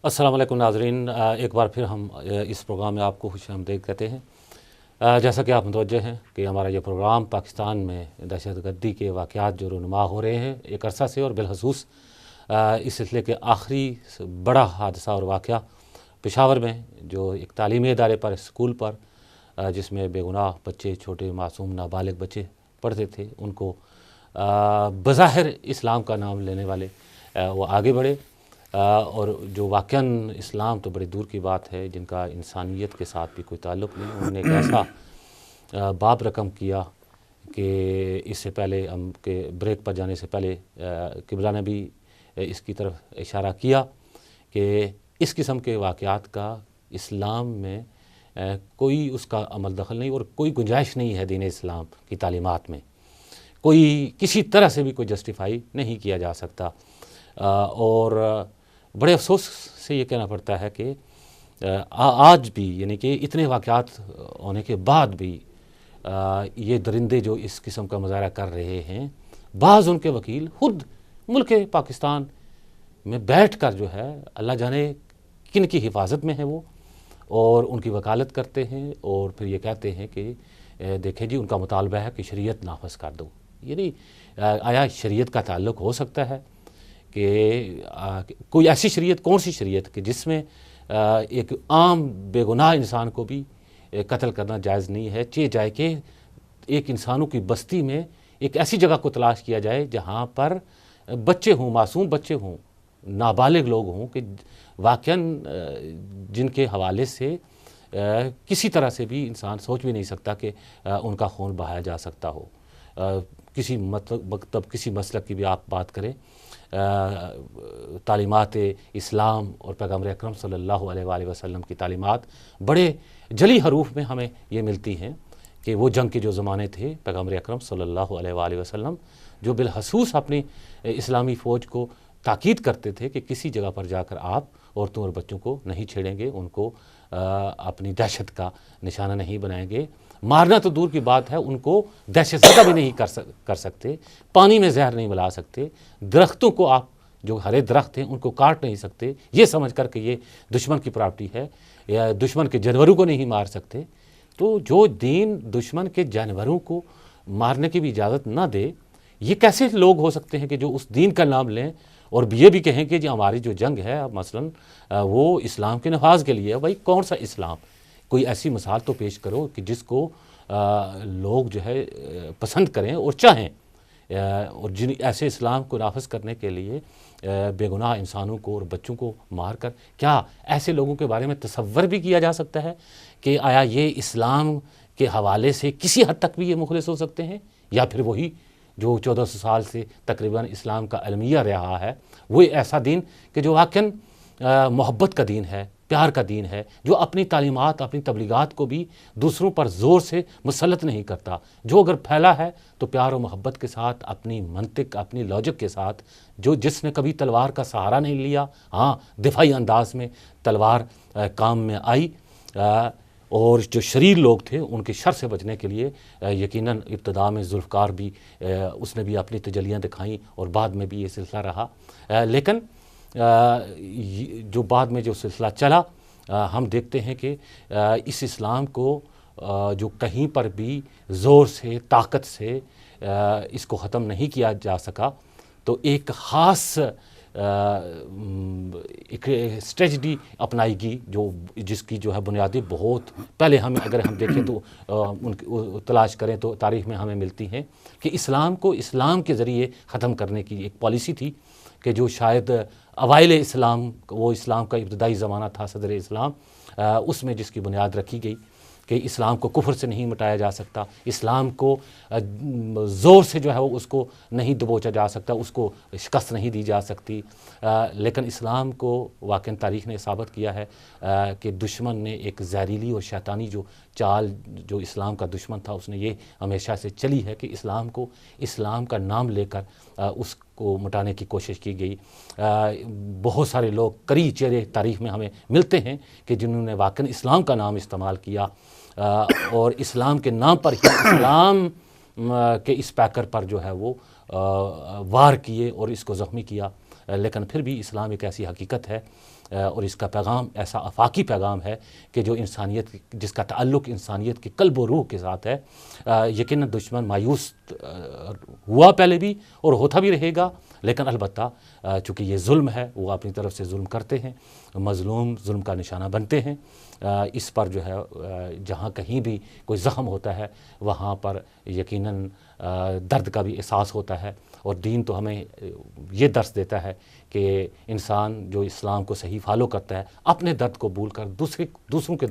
السلام علیکم ناظرین، ایک بار پھر ہم اس پروگرام میں آپ کو خوش آمدید کہتے ہیں۔ جیسا کہ آپ متوجہ ہیں کہ ہمارا یہ پروگرام پاکستان میں دہشت گردی کے واقعات جو رونما ہو رہے ہیں ایک عرصہ سے، اور بالخصوص اس سلسلے کے آخری بڑا حادثہ اور واقعہ پشاور میں جو ایک تعلیمی ادارے پر، اسکول پر، جس میں بے گناہ بچے، چھوٹے معصوم نابالغ بچے پڑھتے تھے، ان کو بظاہر اسلام کا نام لینے والے وہ آگے بڑھے، اور جو واقعاً اسلام تو بڑی دور کی بات ہے، جن کا انسانیت کے ساتھ بھی کوئی تعلق نہیں، انہوں نے ایک ایسا باب رقم کیا کہ اس سے پہلے ہم کے بریک پر جانے سے پہلے قبلہ نے بھی اس کی طرف اشارہ کیا کہ اس قسم کے واقعات کا اسلام میں کوئی اس کا عمل دخل نہیں، اور کوئی گنجائش نہیں ہے دین اسلام کی تعلیمات میں، کوئی کسی طرح سے بھی کوئی جسٹیفائی نہیں کیا جا سکتا۔ اور بڑے افسوس سے یہ کہنا پڑتا ہے کہ آج بھی، یعنی کہ اتنے واقعات ہونے کے بعد بھی یہ درندے جو اس قسم کا مظاہرہ کر رہے ہیں، بعض ان کے وکیل خود ملک پاکستان میں بیٹھ کر جو ہے اللہ جانے کن کی حفاظت میں ہیں وہ، اور ان کی وکالت کرتے ہیں، اور پھر یہ کہتے ہیں کہ دیکھیں جی ان کا مطالبہ ہے کہ شریعت نافذ کر دو۔ یعنی آیا شریعت کا تعلق ہو سکتا ہے کہ کوئی ایسی شریعت، کون سی شریعت کہ جس میں ایک عام بے گناہ انسان کو بھی قتل کرنا جائز نہیں ہے؟ چاہے جائے کہ ایک انسانوں کی بستی میں ایک ایسی جگہ کو تلاش کیا جائے جہاں پر بچے ہوں، معصوم بچے ہوں، نابالغ لوگ ہوں، کہ واقعاً جن کے حوالے سے کسی طرح سے بھی انسان سوچ بھی نہیں سکتا کہ ان کا خون بہایا جا سکتا ہو۔ کسی مکتب، کسی مسلک کی بھی آپ بات کریں، تعلیمات اسلام اور پیغمبر اکرم صلی اللہ علیہ وآلہ وسلم کی تعلیمات بڑے جلی حروف میں ہمیں یہ ملتی ہیں کہ وہ جنگ کے جو زمانے تھے، پیغمبر اکرم صلی اللہ علیہ وآلہ وسلم جو بالخصوص اپنی اسلامی فوج کو تاکید کرتے تھے کہ کسی جگہ پر جا کر آپ عورتوں اور بچوں کو نہیں چھیڑیں گے، ان کو اپنی دہشت کا نشانہ نہیں بنائیں گے، مارنا تو دور کی بات ہے، ان کو دہشت زدہ بھی نہیں کر سکتے، پانی میں زہر نہیں ملا سکتے، درختوں کو آپ جو ہرے درخت ہیں ان کو کاٹ نہیں سکتے یہ سمجھ کر کہ یہ دشمن کی پراپرٹی ہے، یا دشمن کے جانوروں کو نہیں مار سکتے۔ تو جو دین دشمن کے جانوروں کو مارنے کی بھی اجازت نہ دے، یہ کیسے لوگ ہو سکتے ہیں کہ جو اس دین کا نام لیں اور یہ بھی کہیں کہ جو ہماری جو جنگ ہے مثلا وہ اسلام کے نفاذ کے لیے ہے؟ بھائی کون سا اسلام؟ کوئی ایسی مثال تو پیش کرو کہ جس کو لوگ جو ہے پسند کریں اور چاہیں، اور جن ایسے اسلام کو نافذ کرنے کے لیے بے گناہ انسانوں کو اور بچوں کو مار کر، کیا ایسے لوگوں کے بارے میں تصور بھی کیا جا سکتا ہے کہ آیا یہ اسلام کے حوالے سے کسی حد تک بھی یہ مخلص ہو سکتے ہیں؟ یا پھر وہی جو 1400 سال سے تقریباً اسلام کا المیہ رہا ہے، وہ ایسا دین کہ جو واقعاً محبت کا دین ہے، پیار کا دین ہے، جو اپنی تعلیمات، اپنی تبلیغات کو بھی دوسروں پر زور سے مسلط نہیں کرتا، جو اگر پھیلا ہے تو پیار و محبت کے ساتھ، اپنی منطق، اپنی لاجک کے ساتھ، جس نے کبھی تلوار کا سہارا نہیں لیا، ہاں دفاعی انداز میں تلوار کام میں آئی، اور جو شریر لوگ تھے ان کے شر سے بچنے کے لیے یقیناً ابتدا میں ذوالفقار بھی اس نے بھی اپنی تجلیاں دکھائیں، اور بعد میں بھی یہ سلسلہ رہا، لیکن جو بعد میں جو سلسلہ چلا، ہم دیکھتے ہیں کہ اس اسلام کو جو کہیں پر بھی زور سے، طاقت سے اس کو ختم نہیں کیا جا سکا، تو ایک خاص ایک اسٹریٹجی اپنائی گی جس کی جو ہے بنیادیں بہت پہلے اگر ہم دیکھیں تو ان کی تلاش کریں تو تاریخ میں ہمیں ملتی ہیں کہ اسلام کو اسلام کے ذریعے ختم کرنے کی ایک پالیسی تھی کہ جو شاید اوائل اسلام، وہ اسلام کا ابتدائی زمانہ تھا، صدر اسلام، اس میں جس کی بنیاد رکھی گئی کہ اسلام کو کفر سے نہیں مٹایا جا سکتا، اسلام کو زور سے جو ہے وہ اس کو نہیں دبوچا جا سکتا، اس کو شکست نہیں دی جا سکتی، لیکن اسلام کو واقعاً تاریخ نے ثابت کیا ہے کہ دشمن نے ایک زہریلی اور شیطانی جو چال جو اسلام کا دشمن تھا اس نے یہ ہمیشہ سے چلی ہے کہ اسلام کا نام لے کر اس کو مٹانے کی کوشش کی گئی۔ بہت سارے لوگ، کئی چہرے تاریخ میں ہمیں ملتے ہیں کہ جنہوں نے واقعاً اسلام کا نام استعمال کیا، اور اسلام کے نام پر ہی اسلام کے اس پیکر پر جو ہے وہ وار کیے اور اس کو زخمی کیا۔ لیکن پھر بھی اسلام ایک ایسی حقیقت ہے اور اس کا پیغام ایسا آفاقی پیغام ہے کہ جو انسانیت جس کا تعلق انسانیت کی قلب و روح کے ساتھ ہے. یقیناً دشمن مایوس ہوا پہلے بھی اور ہوتا بھی رہے گا، لیکن البتہ چونکہ یہ ظلم ہے، وہ اپنی طرف سے ظلم کرتے ہیں، مظلوم ظلم کا نشانہ بنتے ہیں. اس پر جو ہے جہاں کہیں بھی کوئی زخم ہوتا ہے وہاں پر یقیناً درد کا بھی احساس ہوتا ہے. اور دین تو ہمیں یہ درس دیتا ہے کہ انسان جو اسلام کو صحیح فالو کرتا ہے اپنے درد کو بھول کر دوسروں کے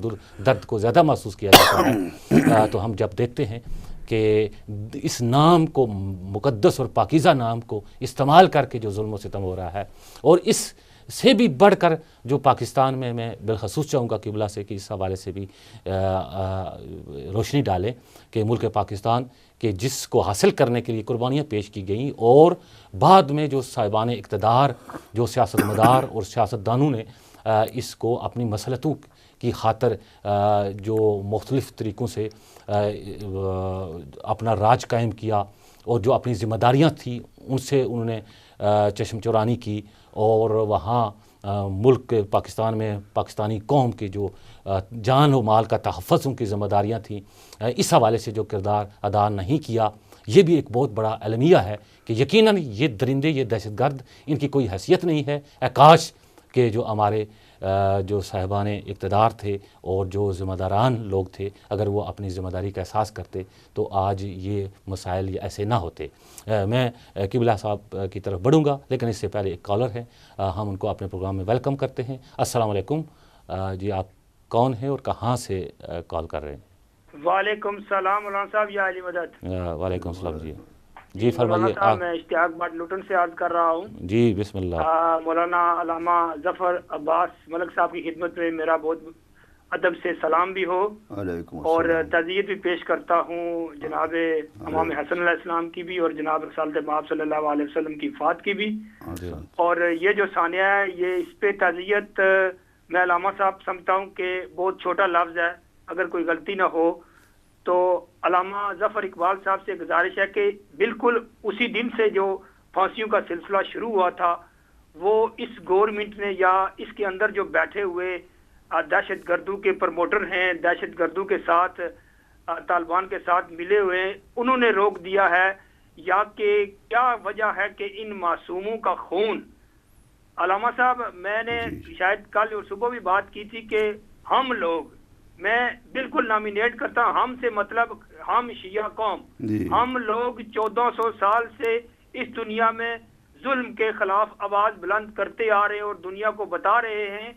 درد کو زیادہ محسوس کیا جاتا ہے. تو ہم جب دیکھتے ہیں کہ اس نام کو، مقدس اور پاکیزہ نام کو استعمال کر کے جو ظلم و ستم ہو رہا ہے، اور اس سے بھی بڑھ کر جو پاکستان میں بالخصوص چاہوں گا قبلہ سے کہ اس حوالے سے بھی روشنی ڈالیں کہ ملک پاکستان کہ جس کو حاصل کرنے کے لیے قربانیاں پیش کی گئیں، اور بعد میں جو صاحبان اقتدار، جو سیاست مدار اور سیاست دانوں نے اس کو اپنی مصلحتوں کی خاطر جو مختلف طریقوں سے اپنا راج قائم کیا اور جو اپنی ذمہ داریاں تھیں ان سے انہوں نے چشم چورانی کی، اور وہاں ملک پاکستان میں پاکستانی قوم کے جو جان و مال کا تحفظ ان کی ذمہ داریاں تھیں، اس حوالے سے جو کردار ادا نہیں کیا، یہ بھی ایک بہت بڑا المیہ ہے کہ یقیناً یہ درندے، یہ دہشت گرد، ان کی کوئی حیثیت نہیں ہے. کاش کہ جو ہمارے جو صاحبان اقتدار تھے اور جو ذمہ داران لوگ تھے، اگر وہ اپنی ذمہ داری کا احساس کرتے تو آج یہ مسائل ایسے نہ ہوتے. میں قبلہ صاحب کی طرف بڑھوں گا، لیکن اس سے پہلے ایک کالر ہے، ہم ان کو اپنے پروگرام میں ویلکم کرتے ہیں. السلام علیکم جی، آپ کون ہیں اور کہاں سے کال کر رہے ہیں؟ وعلیکم السلام مولانا صاحب، یا علی مدد. وعلیکم السلام جی فرمائیے. میں اشتیاق بٹ لوٹن سے عرض کر رہا ہوں. جی بسم اللہ. مولانا علامہ ظفر عباس ملک صاحب کی خدمت میں میرا بہت ادب سے سلام بھی ہو، اور تعزیت بھی پیش کرتا ہوں جناب امام حسن علیہ السلام کی بھی، اور جناب رسالت مآب صلی اللہ علیہ وسلم کی وفات کی بھی. اور یہ جو ثانیہ ہے، یہ اس پہ تعزیت میں علامہ صاحب سمجھتا ہوں کہ بہت چھوٹا لفظ ہے، اگر کوئی غلطی نہ ہو تو علامہ ظفر اقبال صاحب سے گزارش ہے کہ بالکل اسی دن سے جو پھانسیوں کا سلسلہ شروع ہوا تھا، وہ اس گورنمنٹ نے یا اس کے اندر جو بیٹھے ہوئے دہشت گردوں کے پروموٹر ہیں، دہشت گردوں کے ساتھ طالبان کے ساتھ ملے ہوئے، انہوں نے روک دیا ہے. یا کہ کیا وجہ ہے کہ ان معصوموں کا خون؟ علامہ صاحب میں نے شاید کل اور صبح بھی بات کی تھی کہ ہم لوگ، میں بالکل نامینیٹ کرتا ہوں، ہم سے مطلب ہم شیعہ قوم، ہم لوگ 1400 سال سے اس دنیا میں ظلم کے خلاف آواز بلند کرتے آ رہے ہیں، اور دنیا کو بتا رہے ہیں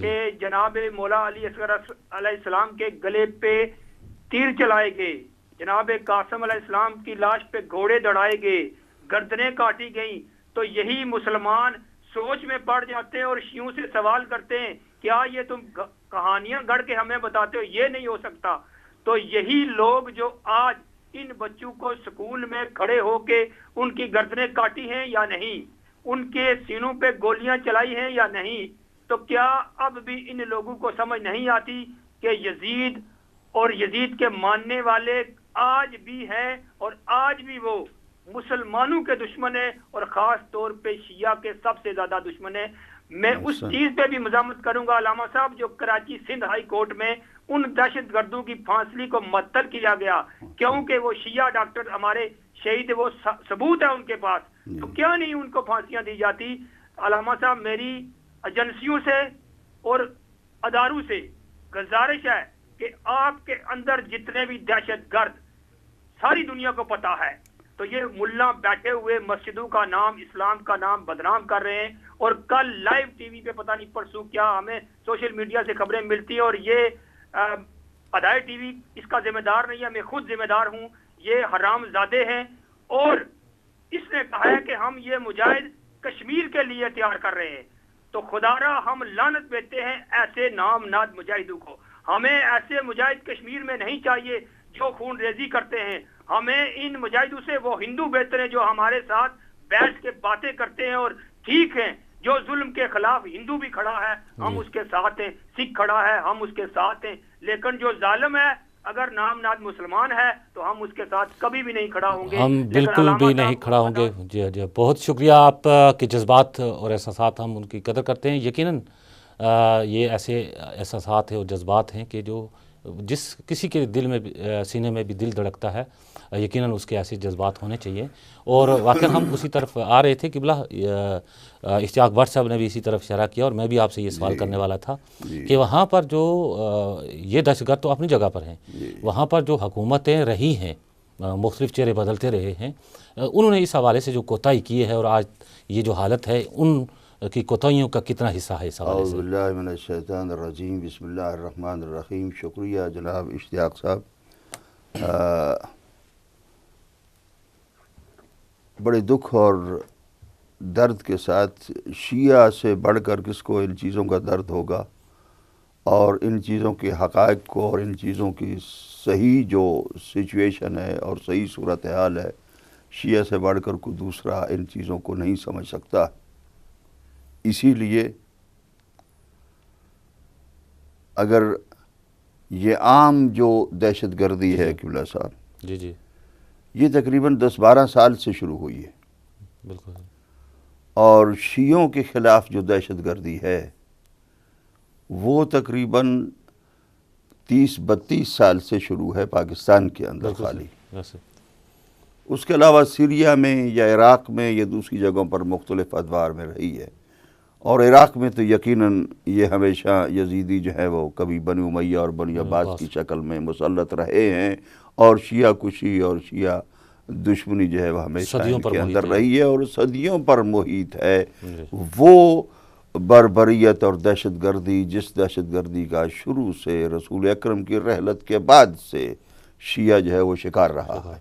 کہ جناب مولا علی اصغر علیہ السلام کے گلے پہ تیر چلائے گئے، جناب قاسم علیہ السلام کی لاش پہ گھوڑے دڑائے گئے، گردنیں کاٹی گئیں. تو یہی مسلمان سوچ میں پڑ جاتے ہیں اور شیعوں سے سوال کرتے ہیں کیا یہ تم کہانیاں گڑھ کے ہمیں بتاتے ہو؟ یہ نہیں ہو سکتا. تو یہی لوگ جو آج ان بچوں کو سکول میں کھڑے ہو کے ان کی گردنیں کاٹی ہیں یا نہیں، ان کے سینوں پہ گولیاں چلائی ہیں یا نہیں، تو کیا اب بھی ان لوگوں کو سمجھ نہیں آتی کہ یزید اور یزید کے ماننے والے آج بھی ہیں، اور آج بھی وہ مسلمانوں کے دشمن ہیں، اور خاص طور پہ شیعہ کے سب سے زیادہ دشمن ہیں. میں اس چیز پہ بھی مزاحمت کروں گا علامہ صاحب، جو کراچی سندھ ہائی کورٹ میں ان دہشت گردوں کی پھانسی کو معطل کیا گیا کیونکہ وہ شیعہ ڈاکٹر ہمارے شہید، وہ ثبوت ہے ان کے پاس، تو کیا نہیں ان کو پھانسیاں دی جاتی؟ علامہ صاحب میری ایجنسیوں سے اور اداروں سے گزارش ہے کہ آپ کے اندر جتنے بھی دہشت گرد ساری دنیا کو پتا ہے، تو یہ ملا بیٹھے ہوئے مسجدوں کا نام، اسلام کا نام بدنام کر رہے ہیں. اور کل لائیو ٹی وی پہ پتہ نہیں پرسوں کیا ہمیں سوشل میڈیا سے خبریں ملتی ہیں، اور یہ ادائے ٹی وی اس کا ذمہ دار نہیں ہے، میں خود ذمہ دار ہوں. یہ حرام زادے ہیں، اور اس نے کہا ہے کہ ہم یہ مجاہد کشمیر کے لیے تیار کر رہے ہیں. تو خدا را ہم لعنت دیتے ہیں ایسے نام ناد مجاہدوں کو. ہمیں ایسے مجاہد کشمیر میں نہیں چاہیے جو خون ریزی کرتے ہیں. ہمیں ان مجاہدوں سے وہ ہندو بہتر ہیں جو ہمارے ساتھ بیٹھ کے باتیں کرتے ہیں. اور ٹھیک ہے، جو ظلم کے خلاف ہندو بھی کھڑا ہے ہم اس کے ساتھ ہیں، سکھ کھڑا ہے ہم اس کے ساتھ ہیں، لیکن جو ظالم ہے اگر نام ناد مسلمان ہے تو ہم اس کے ساتھ کبھی بھی نہیں کھڑا ہوں گے. ہم بالکل بھی نہیں کھڑا ہوں گے. جی جی بہت شکریہ آپ کے جذبات اور احساسات ہم ان کی قدر کرتے ہیں. یقیناً یہ ایسے احساسات ہیں اور جذبات ہیں کہ جو جس کسی کے دل میں سینے میں بھی دل دھڑکتا ہے یقیناً اس کے ایسے جذبات ہونے چاہیے. اور واقعاً ہم اسی طرف آ رہے تھے قبلہ اشتیاق بٹ صاحب نے بھی اسی طرف اشارہ کیا اور میں بھی آپ سے یہ سوال کرنے والا تھا کہ وہاں پر جو یہ دہشت گرد تو اپنی جگہ پر ہیں, وہاں پر جو حکومتیں رہی ہیں مختلف چہرے بدلتے رہے ہیں, انہوں نے اس حوالے سے جو کوتاہی کی ہے اور آج یہ جو حالت ہے ان کی کوتاہیوں کا کتنا حصہ ہے اس حوالے سے؟ اعوذ باللہ من الشیطان الرجیم. بسم اللہ الرحمن الرحیم. شکریہ جناب اشتیاق صاحب. بڑے دکھ اور درد کے ساتھ شیعہ سے بڑھ کر کس کو ان چیزوں کا درد ہوگا, اور ان چیزوں کے حقائق کو اور ان چیزوں کی صحیح جو سچویشن ہے اور صحیح صورتحال ہے, شیعہ سے بڑھ کر کوئی دوسرا ان چیزوں کو نہیں سمجھ سکتا. اسی لیے اگر یہ عام جو دہشت گردی ہے قبلہ صاحب جی جی یہ تقریباً 10-12 سال سے شروع ہوئی ہے, بالکل, اور شیعوں کے خلاف جو دہشت گردی ہے وہ تقریباً 30-32 سال سے شروع ہے پاکستان کے اندر خالی. اس کے علاوہ سیریا میں یا عراق میں یا دوسری جگہوں پر مختلف ادوار میں رہی ہے, اور عراق میں تو یقیناً یہ ہمیشہ یزیدی جو ہے وہ کبھی بنی امیہ اور بنی عباس کی شکل میں مسلط رہے ہیں, اور شیعہ کشی اور شیعہ دشمنی جو ہے وہ ہمیشہ ان کے اندر رہی ہے اور صدیوں پر محیط ہے. وہ بربریت اور دہشت گردی جس دہشت گردی کا شروع سے رسول اکرم کی رحلت کے بعد سے شیعہ جو ہے وہ شکار رہا ہے,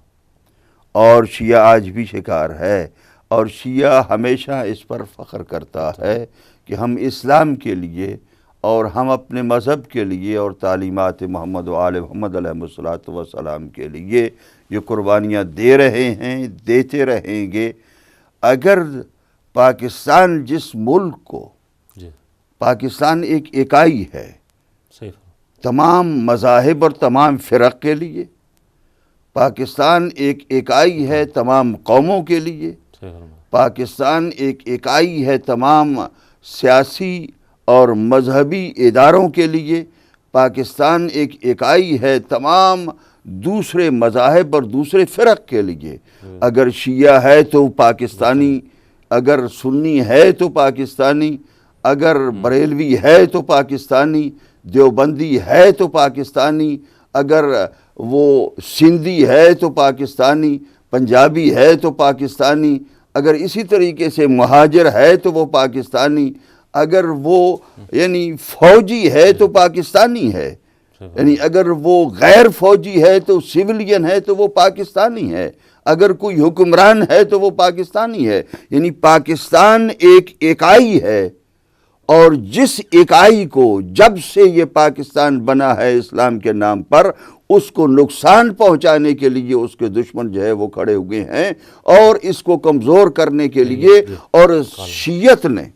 اور شیعہ آج بھی شکار ہے, اور شیعہ ہمیشہ اس پر فخر کرتا ہے کہ ہم اسلام کے لیے اور ہم اپنے مذہب کے لیے اور تعلیمات محمد و آل محمد علیہ السلام کے لیے یہ قربانیاں دے رہے ہیں, دیتے رہیں گے. اگر پاکستان جس ملک کو پاکستان ایک اکائی ہے تمام مذاہب اور تمام فرق کے لیے, پاکستان ایک اکائی ہے تمام قوموں کے لیے, پاکستان ایک اکائی ہے تمام سیاسی اور مذہبی اداروں کے لیے, پاکستان ایک اکائی ہے تمام دوسرے مذاہب اور دوسرے فرق کے لیے. اگر شیعہ ہے تو پاکستانی, اگر سنی ہے تو پاکستانی, اگر بریلوی ہے تو پاکستانی, دیوبندی ہے تو پاکستانی, اگر وہ سندھی ہے تو پاکستانی, پنجابی ہے تو پاکستانی, اگر اسی طریقے سے مہاجر ہے تو وہ پاکستانی, اگر وہ یعنی فوجی ہے تو پاکستانی ہے, یعنی اگر وہ غیر فوجی ہے تو سویلین ہے تو وہ پاکستانی ہے, اگر کوئی حکمران ہے تو وہ پاکستانی ہے. یعنی پاکستان ایک اکائی ہے, اور جس اکائی کو جب سے یہ پاکستان بنا ہے اسلام کے نام پر اس کو نقصان پہنچانے کے لیے اس کے دشمن جو ہے وہ کھڑے ہوئے ہیں, اور اس کو کمزور کرنے کے لیے. اور شیعت نے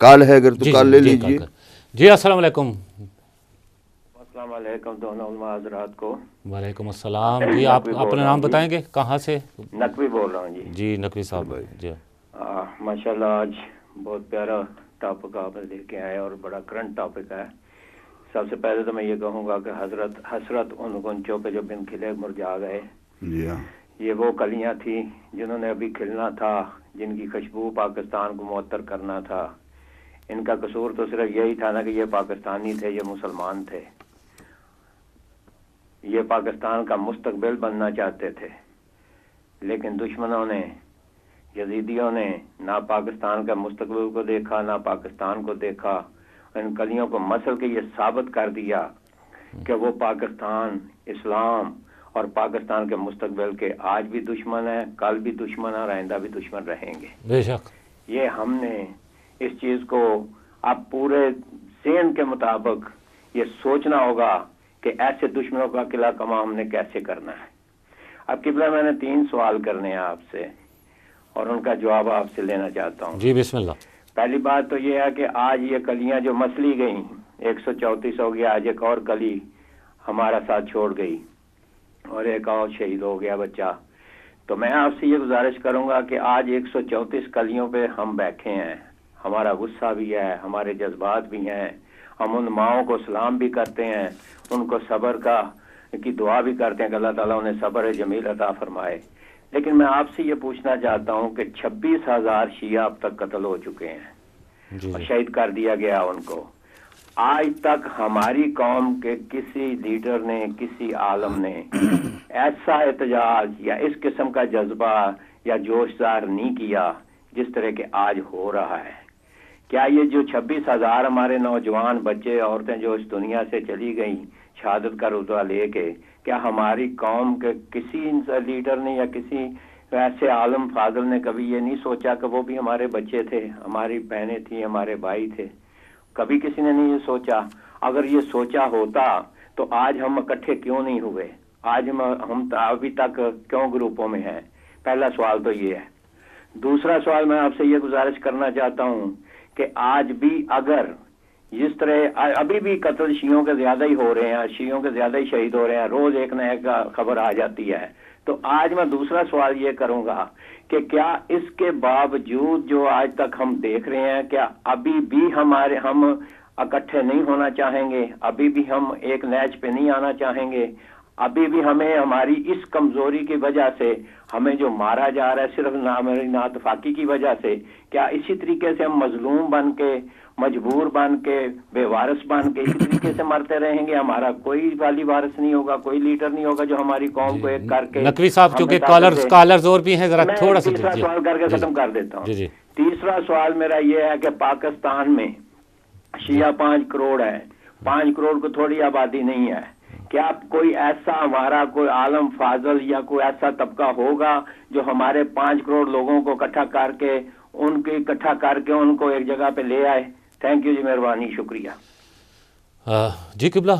کال ہے, اگر تو کال لے لیجئے. جی السلام علیکم. السلام علیکم دونوں علماء حضرات کو. وعلیکم السلام. جی آپ اپنا نام بتائیں گے, کہاں سے؟ نقوی بول رہا ہوں جی. جی نقوی صاحب. جی ماشاءاللہ آج بہت پیارا ٹاپک آپ نے لے کے آئے اور بڑا کرنٹ ٹاپک ہے. سب سے پہلے تو میں یہ کہوں گا کہ حسرت ان گنچوں پہ جو بن کھلے مرجھا گئے. یہ وہ کلیاں تھیں جنہوں نے ابھی کھلنا تھا, جن کی خوشبو پاکستان کو معطر کرنا تھا. ان کا قصور تو صرف یہی تھا نا کہ یہ پاکستانی تھے, یہ مسلمان تھے, یہ پاکستان کا مستقبل بننا چاہتے تھے. لیکن دشمنوں نے, یزیدیوں نے نہ پاکستان کا مستقبل کو دیکھا نہ پاکستان کو دیکھا. ان کلیوں کو مسل کے یہ ثابت کر دیا کہ وہ پاکستان, اسلام اور پاکستان کے مستقبل کے آج بھی دشمن ہیں, کل بھی دشمن ہیں اور آئندہ بھی دشمن رہیں گے. بے شک یہ ہم نے اس چیز کو اب پورے ذہن کے مطابق یہ سوچنا ہوگا کہ ایسے دشمنوں کا قلعہ کما ہم نے کیسے کرنا ہے. اب قبلہ میں نے 3 سوال کرنے ہیں آپ سے اور ان کا جواب آپ سے لینا چاہتا ہوں. جی بسم اللہ. پہلی بات تو یہ ہے کہ آج یہ کلیاں جو مسلی گئیں 134 ہو گیا, آج ایک اور کلی ہمارا ساتھ چھوڑ گئی اور ایک اور شہید ہو گیا بچہ. تو میں آپ سے یہ گزارش کروں گا کہ آج 134 کلیوں پہ ہم بیٹھے ہیں. ہمارا غصہ بھی ہے, ہمارے جذبات بھی ہیں, ہم ان ماؤں کو سلام بھی کرتے ہیں, ان کو صبر کی دعا بھی کرتے ہیں کہ اللہ تعالیٰ انہیں صبر جمیل عطا فرمائے. لیکن میں آپ سے یہ پوچھنا چاہتا ہوں کہ 26,000 شیعہ اب تک قتل ہو چکے ہیں اور شہید کر دیا گیا ان کو. آج تک ہماری قوم کے کسی لیڈر نے, کسی عالم نے ایسا احتجاج یا اس قسم کا جذبہ یا جوش ظاہر نہیں کیا جس طرح کہ آج ہو رہا ہے. کیا یہ جو 26,000 ہمارے نوجوان بچے عورتیں جو اس دنیا سے چلی گئیں شہادت کا رتبہ لے کے, کیا ہماری قوم کے کسی لیڈر نے یا کسی ایسے عالم فاضل نے کبھی یہ نہیں سوچا کہ وہ بھی ہمارے بچے تھے, ہماری بہنیں تھیں, ہمارے بھائی تھے؟ کبھی کسی نے نہیں یہ سوچا. اگر یہ سوچا ہوتا تو آج ہم اکٹھے کیوں نہیں ہوئے؟ آج ہم ابھی تک کیوں گروپوں میں ہیں؟ پہلا سوال تو یہ ہے. دوسرا سوال میں آپ سے یہ گزارش کرنا چاہتا ہوں کہ آج بھی اگر جس طرح ابھی بھی قتل شیعوں کے زیادہ ہی ہو رہے ہیں, شیعوں کے زیادہ ہی شہید ہو رہے ہیں, روز ایک نہ ایک خبر آ جاتی ہے, تو آج میں دوسرا سوال یہ کروں گا کہ کیا اس کے باوجود جو آج تک ہم دیکھ رہے ہیں, کیا ابھی بھی ہم اکٹھے نہیں ہونا چاہیں گے؟ ابھی بھی ہم ایک نیچ پہ نہیں آنا چاہیں گے؟ ابھی بھی ہمیں ہماری اس کمزوری کی وجہ سے ہمیں جو مارا جا رہا ہے صرف ہماری ناتفاقی کی وجہ سے, کیا اسی طریقے سے ہم مظلوم بن کے, مجبور بن کے, بے وارث بن کے اسی طریقے سے مرتے رہیں گے؟ ہمارا کوئی والی وارث نہیں ہوگا, کوئی لیڈر نہیں ہوگا جو ہماری قوم کو ایک کر کے. نقوی صاحب چونکہ کالرز اور بھی ہیں, ذرا تھوڑا سا تیسرا سوال کر کے ختم کر دیتا ہوں. تیسرا سوال میرا یہ ہے کہ پاکستان میں شیعہ 5 کروڑ ہے, 5 کروڑ کو تھوڑی آبادی نہیں ہے. کیا کوئی ایسا ہمارا کوئی عالم فاضل یا کوئی ایسا طبقہ ہوگا جو ہمارے 5 کروڑ لوگوں کو اکٹھا کر کے ان کو ایک جگہ پہ لے آئے؟ تھینک یو جی, مہربانی, شکریہ. جی قبلہ,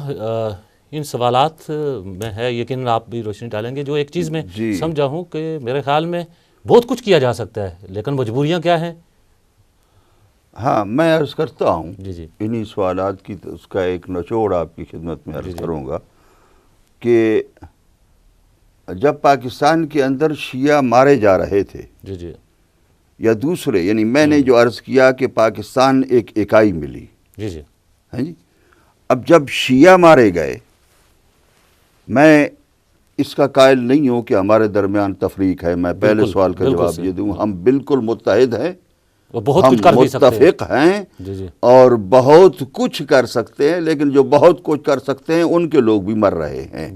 ان سوالات میں ہے, یقیناً آپ بھی روشنی ڈالیں گے. جو ایک چیز میں سمجھا ہوں کہ میرے خیال میں بہت کچھ کیا جا سکتا ہے, لیکن مجبوریاں کیا ہیں. ہاں, میں عرض کرتا ہوں جی انہی سوالات کی, اس کا ایک نچوڑ آپ کی خدمت میں عرض کروں گا کہ جب پاکستان کے اندر شیعہ مارے جا رہے تھے جی یا دوسرے, یعنی میں نے جو عرض کیا کہ پاکستان ایک اکائی ملی, جی ہاں جی, اب جب شیعہ مارے گئے, میں اس کا قائل نہیں ہوں کہ ہمارے درمیان تفریق ہے. میں پہلے سوال کا جواب یہ دوں, ہم بالکل متحد ہیں, ہم متفق ہیں اور بہت کچھ کر سکتے ہیں, لیکن جو بہت کچھ کر سکتے ہیں ان کے لوگ بھی مر رہے ہیں.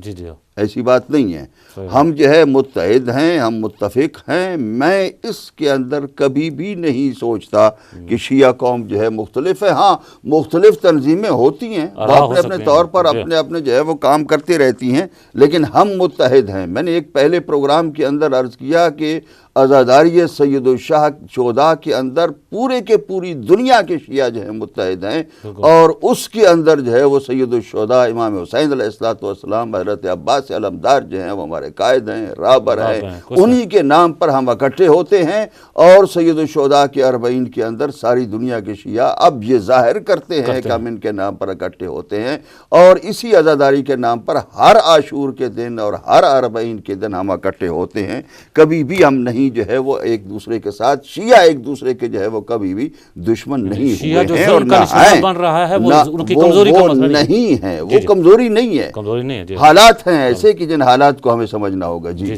ایسی بات نہیں ہے. ہم جو ہے متحد ہیں, ہم متفق ہیں. میں اس کے اندر کبھی بھی نہیں سوچتا کہ شیعہ قوم جو ہے مختلف ہے. ہاں, مختلف تنظیمیں ہوتی ہیں, وہ اپنے اپنے طور پر اپنے اپنے جو ہے وہ کام کرتی رہتی ہیں, لیکن ہم متحد ہیں. میں نے ایک پہلے پروگرام کے اندر عرض کیا کہ عزاداری سید الشاہ شہداء کے اندر پورے کے پوری دنیا کے شیعہ جو ہیں متحد ہیں, اور اس کے اندر جو ہے وہ سید الشہداء امام حسین علیہ السلام, حضرت عباس علمدار جو ہیں وہ ہمارے قائد ہیں, رہبر ہیں, انہی کے نام پر ہم اکٹھے ہوتے ہیں. اور سید الشہداء کے 40 کے اندر ساری دنیا کے شیعہ اب یہ ظاہر کرتے ہیں کہ ہم ان کے نام پر اکٹھے ہوتے ہیں, اور اسی عزاداری کے نام پر ہر عاشور کے دن اور ہر 40 کے دن ہم اکٹھے ہوتے ہیں. کبھی بھی ہم نہیں جو ہے وہ ایک دوسرے کے ساتھ, شیعہ ایک دوسرے کے جو ہے وہ کبھی بھی دشمن نہیں ہوئے ہیں اور نہ ہیں, وہ نہیں ہیں, وہ کمزوری نہیں ہے, حالات ہیں ایسے کہ جن حالات کو ہمیں سمجھنا ہوگا. جی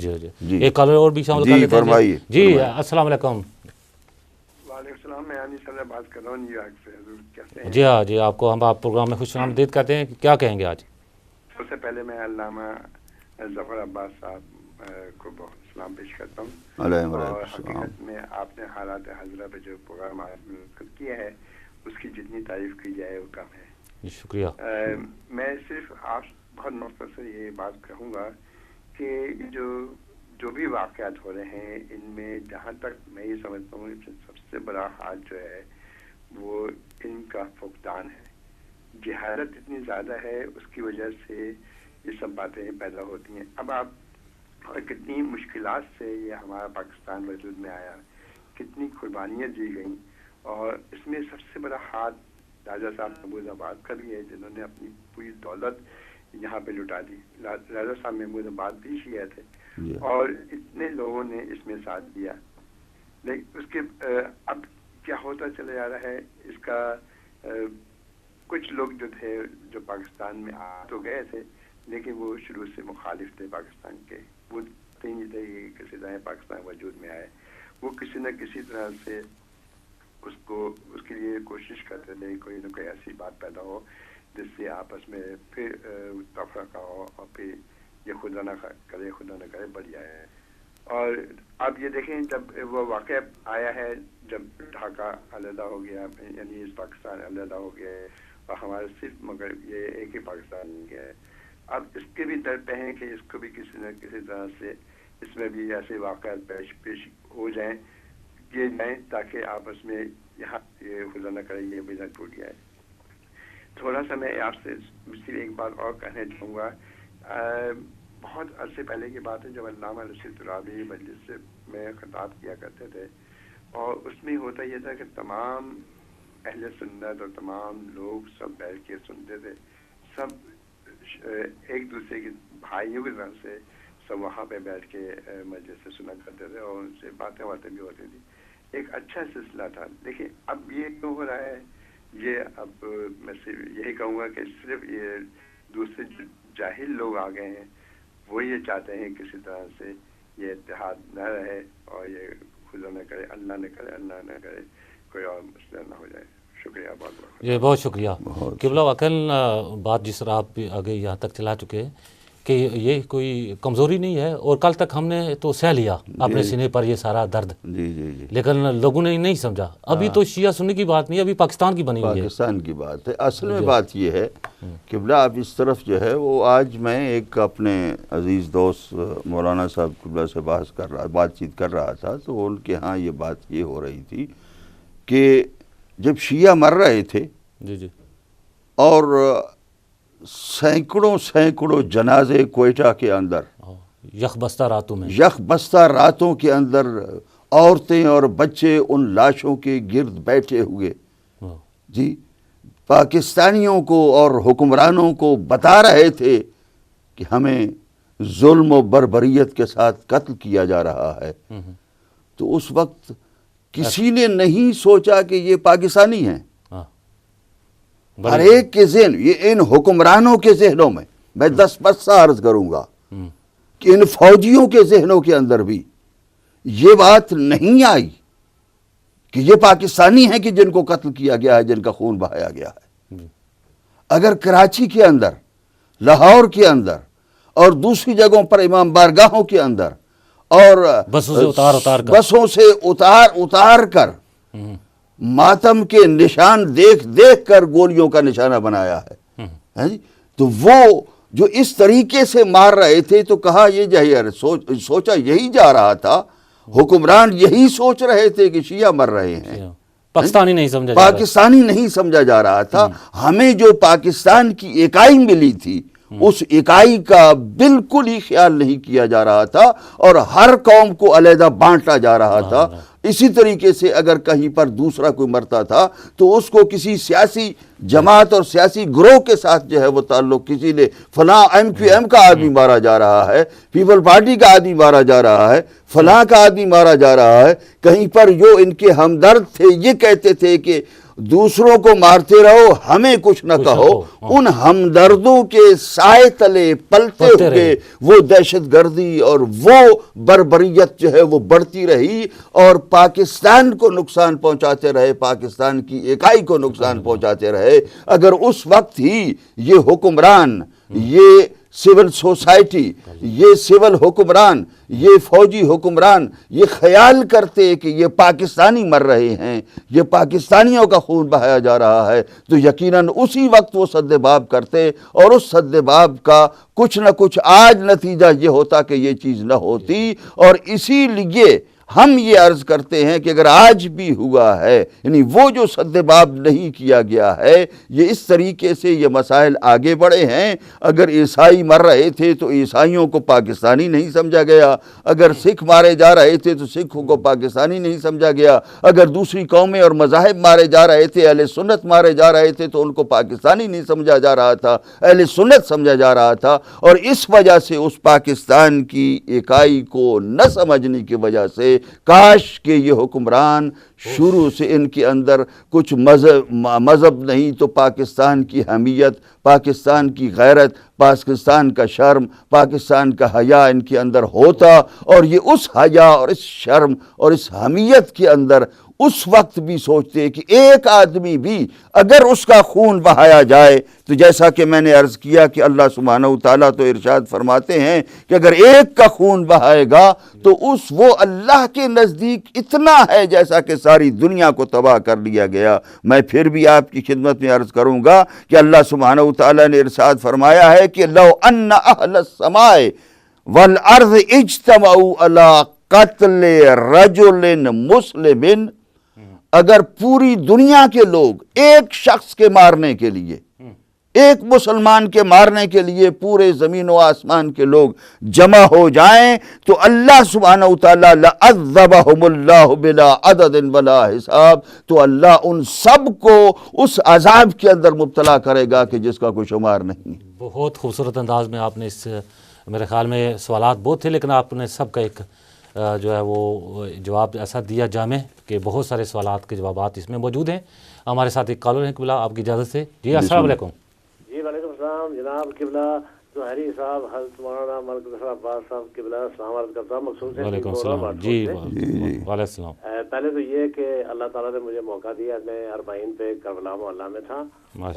ایک کالر اور بھی شامل کر لیتے ہیں. فرمائیے. جی السلام علیکم. وعلیکم السلام, میں انیس صاحب بات کر رہا ہوں نیو یارک سے. حضور کیسے ہیں؟ جی ہاں جی, آپ کو ہم آپ پروگرام میں خوش آمدید کہتے ہیں. کیا کہیں گے آج؟ سب سے پہلے میں علامہ ظفر عباس صاحب کو بہت سلام پیش کرتا ہوں, اور حقیقت میں آپ نے حالات حاضرہ پہ جو پروگرام منعقد کیا ہے اس کی جتنی تعریف کی جائے وہ کم ہے. شکریہ. میں صرف آپ بہت مختصر یہ بات کہوں گا کہ جو بھی واقعات ہو رہے ہیں ان میں جہاں تک میں یہ سمجھتا ہوں سب سے بڑا حال جو ہے وہ علم کا فقدان ہے. جہالت اتنی زیادہ ہے, اس کی وجہ سے یہ سب باتیں پیدا ہوتی ہیں. اب آپ کتنی مشکلات سے یہ ہمارا پاکستان وجود میں آیا, کتنی قربانیاں دی گئیں, اور اس میں سب سے بڑا ہاتھ راجہ صاحب نبوذ آباد کا بھی ہے, جنہوں نے اپنی پوری دولت یہاں پہ لٹا دی. رضا صاحب محمود آباد بھی شیعہ تھے اور اتنے لوگوں نے اس میں ساتھ دیا. لیکن اس کے اب کیا ہوتا چلا جا رہا ہے اس کا، کچھ لوگ جو تھے جو پاکستان میں آ تو گئے تھے لیکن وہ شروع سے مخالف تھے پاکستان کے. وہ نہیں تھے کہ کسی طرح پاکستان وجود میں آئے. وہ کسی نہ کسی طرح سے اس کے لیے کوشش کرتے تھے کوئی نہ کوئی ایسی بات پیدا ہو جس سے آپس میں پھر تفرقہ ہو اور پھر یہ خدا نہ کرے بڑھ جائے. اور اب یہ دیکھیں جب وہ واقعہ آیا ہے جب ڈھاکہ علیحدہ ہو گیا، یعنی اس پاکستان علیحدہ ہو گیا اور ہمارے صرف مگر یہ ایک ہی پاکستان نہیں گیا ہے. اب اس کے بھی ڈر پہ ہیں کہ اس کو بھی کسی نہ کسی طرح سے اس میں بھی ایسے واقعات پیش ہو جائیں کیے جائیں تاکہ آپس میں یہاں یہ خدا نہ کرے یہ بھی نہ ٹوٹ جائے. تھوڑا سا میں آپ سے صرف ایک بات اور کہنا چاہوں گا. بہت عرصے پہلے کی بات ہے جب علامہ رشید ترابی مجلس میں خطاب کیا کرتے تھے اور اس میں ہوتا یہ تھا کہ تمام اہل سنت اور تمام لوگ سب بیٹھ کے سنتے تھے. سب ایک دوسرے کے بھائیوں کی طرح سے سب وہاں پہ بیٹھ کے مجلس سے سنا کرتے تھے اور ان سے باتیں بھی ہوتی تھی. ایک اچھا سلسلہ تھا. دیکھیں اب یہ کیوں ہو رہا ہے، یہ اب میں صرف یہی کہوں گا کہ صرف یہ دوسرے جاہل لوگ آ گئے ہیں، وہ یہ چاہتے ہیں کسی طرح سے یہ اتحاد نہ رہے اور یہ خدا نہ کرے، اللہ نہ کرے کوئی اور مسئلہ نہ ہو جائے. شکریہ، بہت بہت جی بہت شکریہ قبلہ. واقعاً بات جس طرح آپ آگے یہاں تک چلا چکے ہیں کہ یہ کوئی کمزوری نہیں ہے اور کل تک ہم نے تو سہ لیا اپنے سینے پر یہ سارا درد، لیکن لوگوں نے نہیں سمجھا. ابھی تو شیعہ سنی کی بات نہیں، ابھی پاکستان کی بنی ہوئی ہے، پاکستان کی بات ہے. اصل میں بات یہ ہے قبلہ آپ اس طرف جو ہے وہ آج میں ایک اپنے عزیز دوست مولانا صاحب قبلہ سے بات چیت کر رہا تھا تو ان کے ہاں یہ بات یہ ہو رہی تھی کہ جب شیعہ مر رہے تھے جی اور سینکڑوں جنازے کوئٹہ کے اندر یخ بستہ راتوں کے اندر عورتیں اور بچے ان لاشوں کے گرد بیٹھے ہوئے جی پاکستانیوں کو اور حکمرانوں کو بتا رہے تھے کہ ہمیں ظلم و بربریت کے ساتھ قتل کیا جا رہا ہے. تو اس وقت کسی نے نہیں سوچا کہ یہ پاکستانی ہیں. ہر ایک کے ذہن، یہ ان حکمرانوں کے ذہنوں میں 10 بسا عرض کروں گا کہ ان فوجیوں کے ذہنوں کے اندر بھی یہ بات نہیں آئی کہ یہ پاکستانی ہیں کہ جن کو قتل کیا گیا ہے، جن کا خون بہایا گیا ہے. اگر کراچی کے اندر، لاہور کے اندر اور دوسری جگہوں پر امام بارگاہوں کے اندر اور بسوں سے اتار کر ماتم کے نشان دیکھ کر گولیوں کا نشانہ بنایا ہے، تو وہ جو اس طریقے سے مار رہے تھے تو کہا یہ سوچا یہی جا رہا تھا، حکمران یہی سوچ رہے تھے کہ شیعہ مر رہے ہیں، پاکستانی نہیں سمجھا جا رہا تھا. ہمیں جو پاکستان کی اکائی ملی تھی اس اکائی کا بالکل ہی خیال نہیں کیا جا رہا تھا اور ہر قوم کو علیحدہ بانٹا جا رہا تھا. اسی طریقے سے اگر کہیں پر دوسرا کوئی مرتا تھا تو اس کو کسی سیاسی جماعت اور سیاسی گروہ کے ساتھ جو ہے وہ تعلق، کسی نے فلاں MQM کا آدمی مارا جا رہا ہے، پیپل پارٹی کا آدمی مارا جا رہا ہے، فلاں کا آدمی مارا جا رہا ہے. کہیں پر جو ان کے ہمدرد تھے یہ کہتے تھے کہ دوسروں کو مارتے رہو، ہمیں کچھ نہ کہو. ان ہمدردوں کے سائے تلے پلتے ہوئے وہ دہشت گردی اور وہ بربریت جو ہے وہ بڑھتی رہی اور پاکستان کو نقصان پہنچاتے رہے، پاکستان کی اکائی کو نقصان پہنچاتے رہے. اگر اس وقت ہی یہ حکمران، یہ سول سوسائٹی، یہ سول حکمران، یہ فوجی حکمران یہ خیال کرتے کہ یہ پاکستانی مر رہے ہیں، یہ پاکستانیوں کا خون بہایا جا رہا ہے، تو یقیناً اسی وقت وہ سد باب کرتے اور اس سد باب کا کچھ نہ کچھ آج نتیجہ یہ ہوتا کہ یہ چیز نہ ہوتی. اور اسی لیے ہم یہ عرض کرتے ہیں کہ اگر آج بھی ہوا ہے، یعنی وہ جو سدباب نہیں کیا گیا ہے، یہ اس طریقے سے یہ مسائل آگے بڑھے ہیں۔ اگر عیسائی مر رہے تھے تو عیسائیوں کو پاکستانی نہیں سمجھا گیا، اگر سکھ مارے جا رہے تھے تو سکھوں کو پاکستانی نہیں سمجھا گیا، اگر دوسری قومیں اور مذاہب مارے جا رہے تھے، اہل سنت مارے جا رہے تھے تو ان کو پاکستانی نہیں سمجھا جا رہا تھا، اہل سنت سمجھا جا رہا تھا۔ اور اس وجہ سے اس پاکستان کی اکائی کو نہ سمجھنے کی وجہ سے کاش کہ یہ حکمران شروع سے ان کے اندر کچھ مذہب نہیں تو پاکستان کی حمیت، پاکستان کی غیرت، پاکستان کا شرم، پاکستان کا حیا ان کے اندر ہوتا، اور یہ اس حیا اور اس شرم اور اس حمیت کے اندر اس وقت بھی سوچتے کہ ایک آدمی بھی اگر اس کا خون بہایا جائے تو جیسا کہ میں نے عرض کیا کہ اللہ سبحانہ وتعالیٰ تو ارشاد فرماتے ہیں کہ اگر ایک کا خون بہائے گا تو وہ اللہ کے نزدیک اتنا ہے جیسا کہ ساری دنیا کو تباہ کر لیا گیا۔ میں پھر بھی آپ کی خدمت میں عرض کروں گا کہ اللہ سبحانہ وتعالیٰ نے ارشاد فرمایا ہے کہ لو ان اہل السماء والارض اجتمعوا علی قتل رجل مسلم، اگر پوری دنیا کے لوگ ایک شخص کے مارنے کے لیے، ایک مسلمان کے مارنے کے لیے پورے زمین و آسمان کے لوگ جمع ہو جائیں تو اللہ سبحانہ وتعالیٰ لَعَذَّبَهُمُ اللَّهُ بِلَا عَدَدٍ وَلَا حساب، تو اللہ ان سب کو اس عذاب کے اندر مبتلا کرے گا کہ جس کا کوئی شمار نہیں۔ بہت خوبصورت انداز میں آپ نے اس، میرے خیال میں سوالات بہت تھے لیکن آپ نے سب کا ایک جو ہے وہ جواب ایسا دیا جامع کہ بہت سارے سوالات کے جوابات اس میں موجود ہیں۔ ہمارے ساتھ ایک کالر ہیں قبلہ، آپ کی اجازت سے۔ جی السلام علیکم۔ جی وعلیکم السلام جناب قبلہ ظہری صاحب، حضرت مولانا ملک ظفر عباس صاحب قبلہ السلام علیکم کرتا ہوں، مخصوص وعلیکم السلام۔ جی وعلیکم السلام۔ پہلے تو یہ کہ اللہ تعالیٰ نے مجھے موقع دیا، میں اربعین پہ کربلا محلہ میں تھا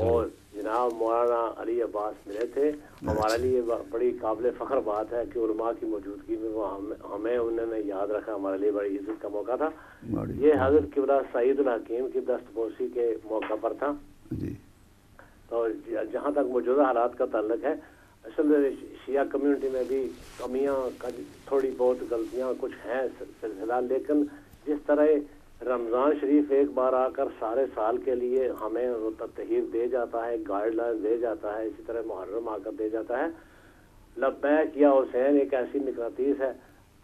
اور جناب مولانا علی عباس ملے تھے۔ ہمارے لیے بڑی قابل فخر بات ہے کہ علماء کی موجودگی میں وہ ہمیں انہوں نے یاد رکھا، ہمارے لیے بڑی عزت کا موقع تھا۔ یہ حضرت قبلہ سعید الحکیم کی دستبوسی کے موقع پر تھا۔ تو جہاں تک موجودہ حالات کا تعلق ہے، اصل میں شیعہ کمیونٹی میں بھی کمیاں، تھوڑی بہت غلطیاں کچھ ہیں سلسلہ، لیکن جس طرح رمضان شریف ایک بار آ کر سارے سال کے لیے ہمیں تطہیر دے جاتا ہے، گائیڈ لائن دے جاتا ہے، اسی طرح محرم آ کر دے جاتا ہے۔ لبیک یا حسین ایک ایسی مقناطیس ہے،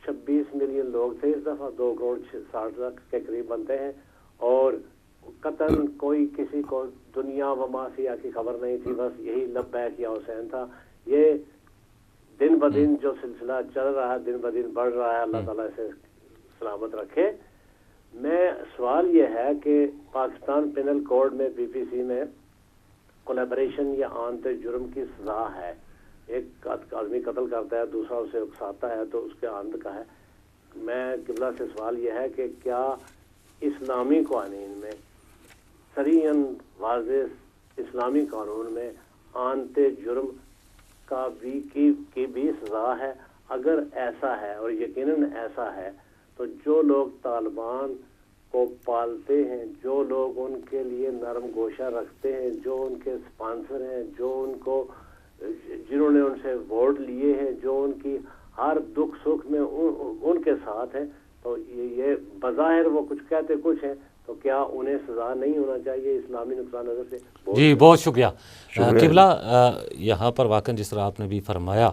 26 ملین لوگ تھے اس دفعہ، 2 کروڑ 60 لاکھ کے قریب بنتے ہیں، اور قطن کوئی کسی کو دنیا و مافیا کی خبر نہیں تھی، بس یہی لبیک یا حسین تھا۔ یہ دن بدن جو سلسلہ چل رہا ہے، دن بدن بڑھ رہا ہے، اللہ تعالیٰ اسے سلامت رکھے۔ میں سوال یہ ہے کہ پاکستان پینل کوڈ میں PPC میں کولیبریشن یا آنت جرم کی سزا ہے، ایک آدمی قتل کرتا ہے، دوسرا اسے اکساتا ہے تو اس کے آنت کا ہے۔ میں قبلہ سے سوال یہ ہے کہ کیا اسلامی قوانین میں صریحاً واضح اسلامی قانون میں آنت جرم کا بھی سزا ہے؟ اگر ایسا ہے، اور یقیناً ایسا ہے، تو جو لوگ طالبان کو پالتے ہیں، جو لوگ ان کے لیے نرم گوشہ رکھتے ہیں، جو ان کے سپانسر ہیں، جو ان کو جنہوں نے ان سے ووٹ لیے ہیں، جو ان کی ہر دکھ سکھ میں ان کے ساتھ ہیں، تو یہ بظاہر وہ کچھ کہتے کچھ ہیں، تو کیا انہیں سزا نہیں ہونا چاہیے اسلامی نقطہ نظر سے؟ جی بہت شکریہ قبلہ۔ یہاں پر واقعاً جس طرح آپ نے بھی فرمایا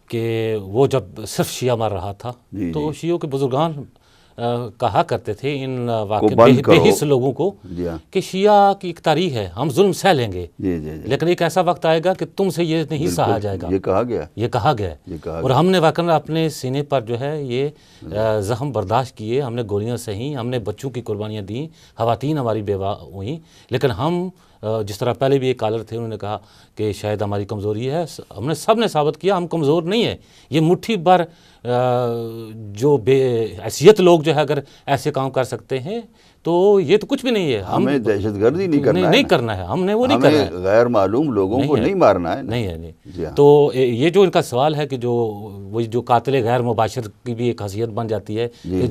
کہ وہ جب صرف شیعہ مر رہا تھا تو شیعوں کے بزرگان کہا کرتے تھے ان واقعی بے حص لوگوں کو کہ شیعہ کی ایک تاریخ ہے، ہم ظلم سہ لیں گے لیکن ایک ایسا وقت آئے گا کہ تم سے یہ نہیں سہا جائے گا۔ یہ کہا گیا اور ہم نے واقعی اپنے سینے پر جو ہے یہ زخم برداشت کیے، ہم نے گولیاں سہیں، ہم نے بچوں کی قربانیاں دیں، خواتین ہماری بیوہ ہوئیں، لیکن ہم جس طرح پہلے بھی ایک کالر تھے انہوں نے کہا کہ شاید ہماری کمزوری ہے، ہم نے سب نے ثابت کیا ہم کمزور نہیں ہیں۔ یہ مٹھی بھر جو بے حیثیت لوگ جو ہے اگر ایسے کام کر سکتے ہیں تو یہ تو کچھ بھی نہیں ہے۔ ہمیں دہشت گردی نہیں کرنا ہے، ہم نے وہ نہیں کرنا ہے، غیر معلوم لوگوں کو نہیں مارنا ہے، نہیں ہے۔ تو یہ جو ان کا سوال ہے کہ جو قاتل غیر مباشر کی بھی ایک حیثیت بن جاتی ہے کہ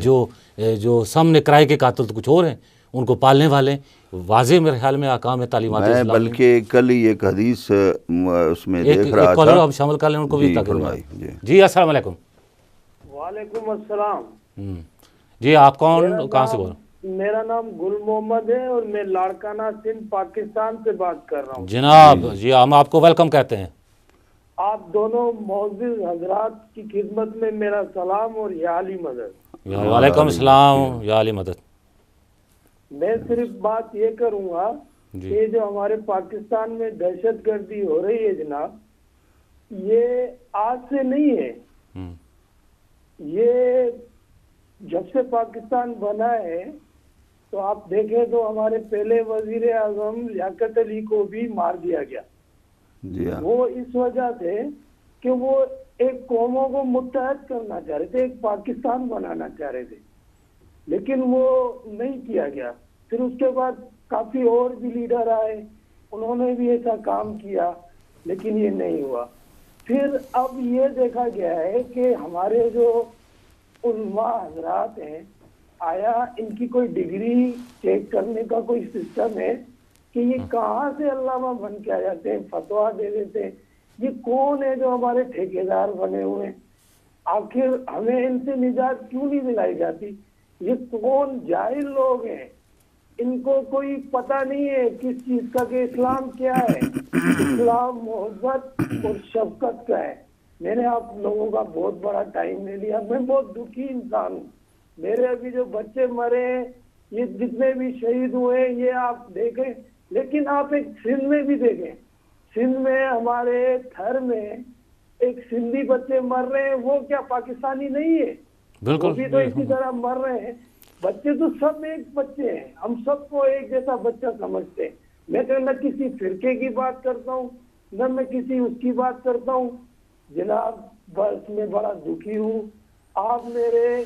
جو سامنے کرائے کے قاتل تو کچھ اور ہیں، ان کو پالنے والے واضح میرے خیال میں احکام تعلیمات میں بلکہ کل ہی ایک حدیث اس میں دیکھ رہا تھا، آپ شامل کر لیں ان کو بھی۔ جی السلام علیکم۔ وعلیکم السلام۔ جی آپ کون کہاں سے بول رہے ہیں؟ میرا نام گل محمد ہے اور میں لاڑکانہ سندھ پاکستان سے بات کر رہا ہوں جناب جی ہم آپ کو ویلکم کہتے ہیں. آپ دونوں معزز حضرات کی خدمت میں میرا سلام اور یا علی مدد. وعلیکم السلام یا علی مدد. میں صرف بات یہ کروں گا کہ جو ہمارے پاکستان میں دہشت گردی ہو رہی ہے جناب، یہ آج سے نہیں ہے. یہ جب سے پاکستان بنا ہے تو آپ دیکھیں تو ہمارے پہلے وزیر اعظم لیاقت علی کو بھی مار دیا گیا. وہ اس وجہ سے کہ وہ ایک قوموں کو متحد کرنا چاہ رہے تھے، ایک پاکستان بنانا چاہ رہے تھے، لیکن وہ نہیں کیا گیا. پھر اس کے بعد کافی اور بھی لیڈر آئے، انہوں نے بھی ایسا کام کیا لیکن یہ نہیں ہوا. پھر اب یہ دیکھا گیا ہے کہ ہمارے جو علماء حضرات ہیں، آیا ان کی کوئی ڈگری چیک کرنے کا کوئی سسٹم ہے کہ یہ کہاں سے علامہ بن کے آ جاتے ہیں، فتویٰ دے دیتے ہیں؟ یہ کون ہے جو ہمارے ٹھیکیدار بنے ہوئے ہیں؟ آخر ہمیں ان سے نجات کیوں نہیں دلائی جاتی؟ یہ کون جاہل لوگ ہیں؟ ان کو کوئی پتہ نہیں ہے کس چیز کا کہ اسلام کیا ہے. اسلام محبت اور شفقت کا ہے. میں نے آپ لوگوں کا بہت بڑا ٹائم لے لیا، میں بہت دکھی انسان ہوں. میرے ابھی جو بچے مرے ہیں، یہ جتنے بھی شہید ہوئے ہیں، یہ آپ دیکھیں. لیکن آپ ایک سندھ میں بھی دیکھیں، سندھ میں ہمارے تھر میں ایک سندھی بچے مر رہے ہیں، وہ کیا پاکستانی نہیں ہے؟ وہ بھی تو اسی طرح مر رہے ہیں. بچے تو سب ایک بچے ہیں، ہم سب کو ایک جیسا بچہ سمجھتے ہیں. میں تو نہ کسی فرقے کی بات کرتا ہوں نہ میں کسی اس کی بات کرتا ہوں. جناب بس میں بڑا دکھی ہوں. آپ میرے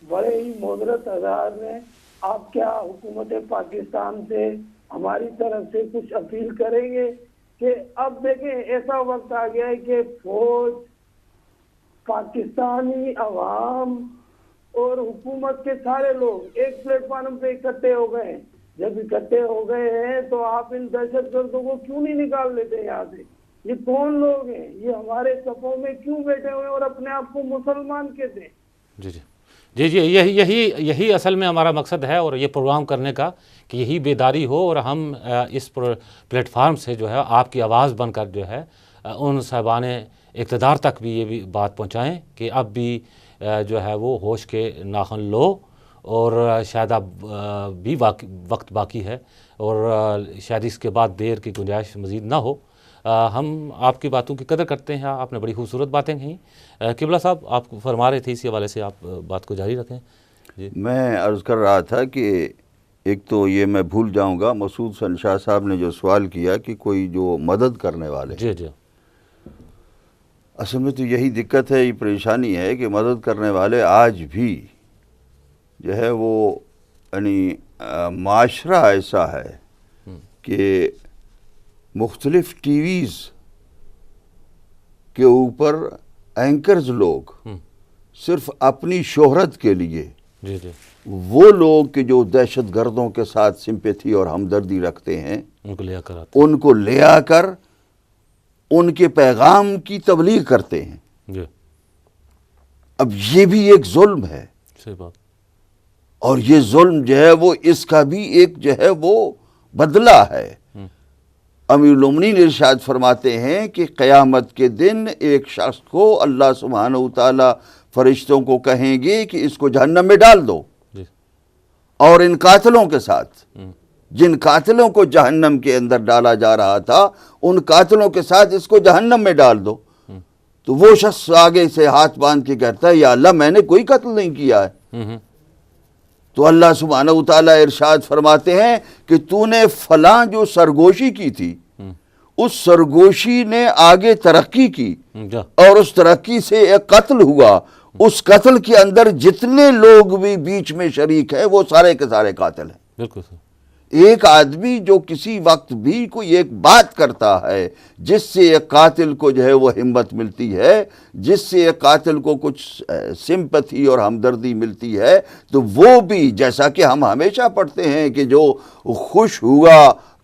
بڑے ہی معذرت حضرات ہیں، آپ کیا حکومت پاکستان سے ہماری طرف سے کچھ اپیل کریں گے کہ اب دیکھیں ایسا وقت آ گیا ہے کہ فوج، پاکستانی عوام اور حکومت کے سارے لوگ ایک پلیٹ فارم پہ اکٹھے ہو گئے ہیں. جب اکٹھے ہو گئے ہیں تو آپ ان دہشت گردوں کو کیوں نہیں نکال لیتے یہاں سے؟ یہ کون لوگ ہیں؟ یہ ہمارے صفوں میں کیوں بیٹھے ہوئے اور اپنے آپ کو مسلمان کہتے ہیں؟ جی جی جی جی یہی اصل میں ہمارا مقصد ہے، اور یہ پروگرام کرنے کا کہ یہی بیداری ہو، اور ہم اس پلیٹ فارم سے جو ہے آپ کی آواز بن کر جو ہے ان صاحبان اقتدار تک بھی یہ بھی بات پہنچائیں کہ اب بھی جو ہے وہ ہوش کے ناخن لو، اور شاید اب بھی وقت باقی ہے، اور شاید اس کے بعد دیر کی گنجائش مزید نہ ہو. ہم آپ کی باتوں کی قدر کرتے ہیں. آپ نے بڑی خوبصورت باتیں کہیں. قبلہ صاحب آپ فرما رہے تھے، اسی حوالے سے آپ بات کو جاری رکھیں. جی میں عرض کر رہا تھا کہ ایک تو یہ میں بھول جاؤں گا، مسعود حسن شاہ صاحب نے جو سوال کیا کہ کوئی جو مدد کرنے والے، جی جی اصل میں تو یہی دقت ہے، یہ پریشانی ہے کہ مدد کرنے والے آج بھی جو ہے وہ یعنی معاشرہ ایسا ہے کہ مختلف ٹی ویز کے اوپر اینکرز لوگ صرف اپنی شہرت کے لیے جی جی وہ لوگ کہ جو دہشت گردوں کے ساتھ سمپیتھی اور ہمدردی رکھتے ہیں ان کو لے آ کر ان کے پیغام کی تبلیغ کرتے ہیں. جی اب یہ بھی ایک ظلم ہے، صحیح بات. اور یہ ظلم جو ہے وہ اس کا بھی ایک جو ہے وہ بدلہ ہے. امیر المومنین ارشاد فرماتے ہیں کہ قیامت کے دن ایک شخص کو اللہ سبحانہ وتعالی فرشتوں کو کہیں گے کہ اس کو جہنم میں ڈال دو، اور ان قاتلوں کے ساتھ جن قاتلوں کو جہنم کے اندر ڈالا جا رہا تھا ان قاتلوں کے ساتھ اس کو جہنم میں ڈال دو. تو وہ شخص آگے سے ہاتھ باندھ کے کہتا ہے یا اللہ میں نے کوئی قتل نہیں کیا ہے. تو اللہ سبحانہ وتعالی ارشاد فرماتے ہیں کہ تو نے فلاں جو سرگوشی کی تھی اس سرگوشی نے آگے ترقی کی، اور اس ترقی سے ایک قتل ہوا. اس قتل کے اندر جتنے لوگ بھی بیچ میں شریک ہیں وہ سارے کے سارے قاتل ہیں. بالکل. ایک آدمی جو کسی وقت بھی کوئی ایک بات کرتا ہے جس سے ایک قاتل کو جو ہے وہ ہمت ملتی ہے، جس سے ایک قاتل کو کچھ سمپتھی اور ہمدردی ملتی ہے، تو وہ بھی جیسا کہ ہم ہمیشہ پڑھتے ہیں کہ جو خوش ہوا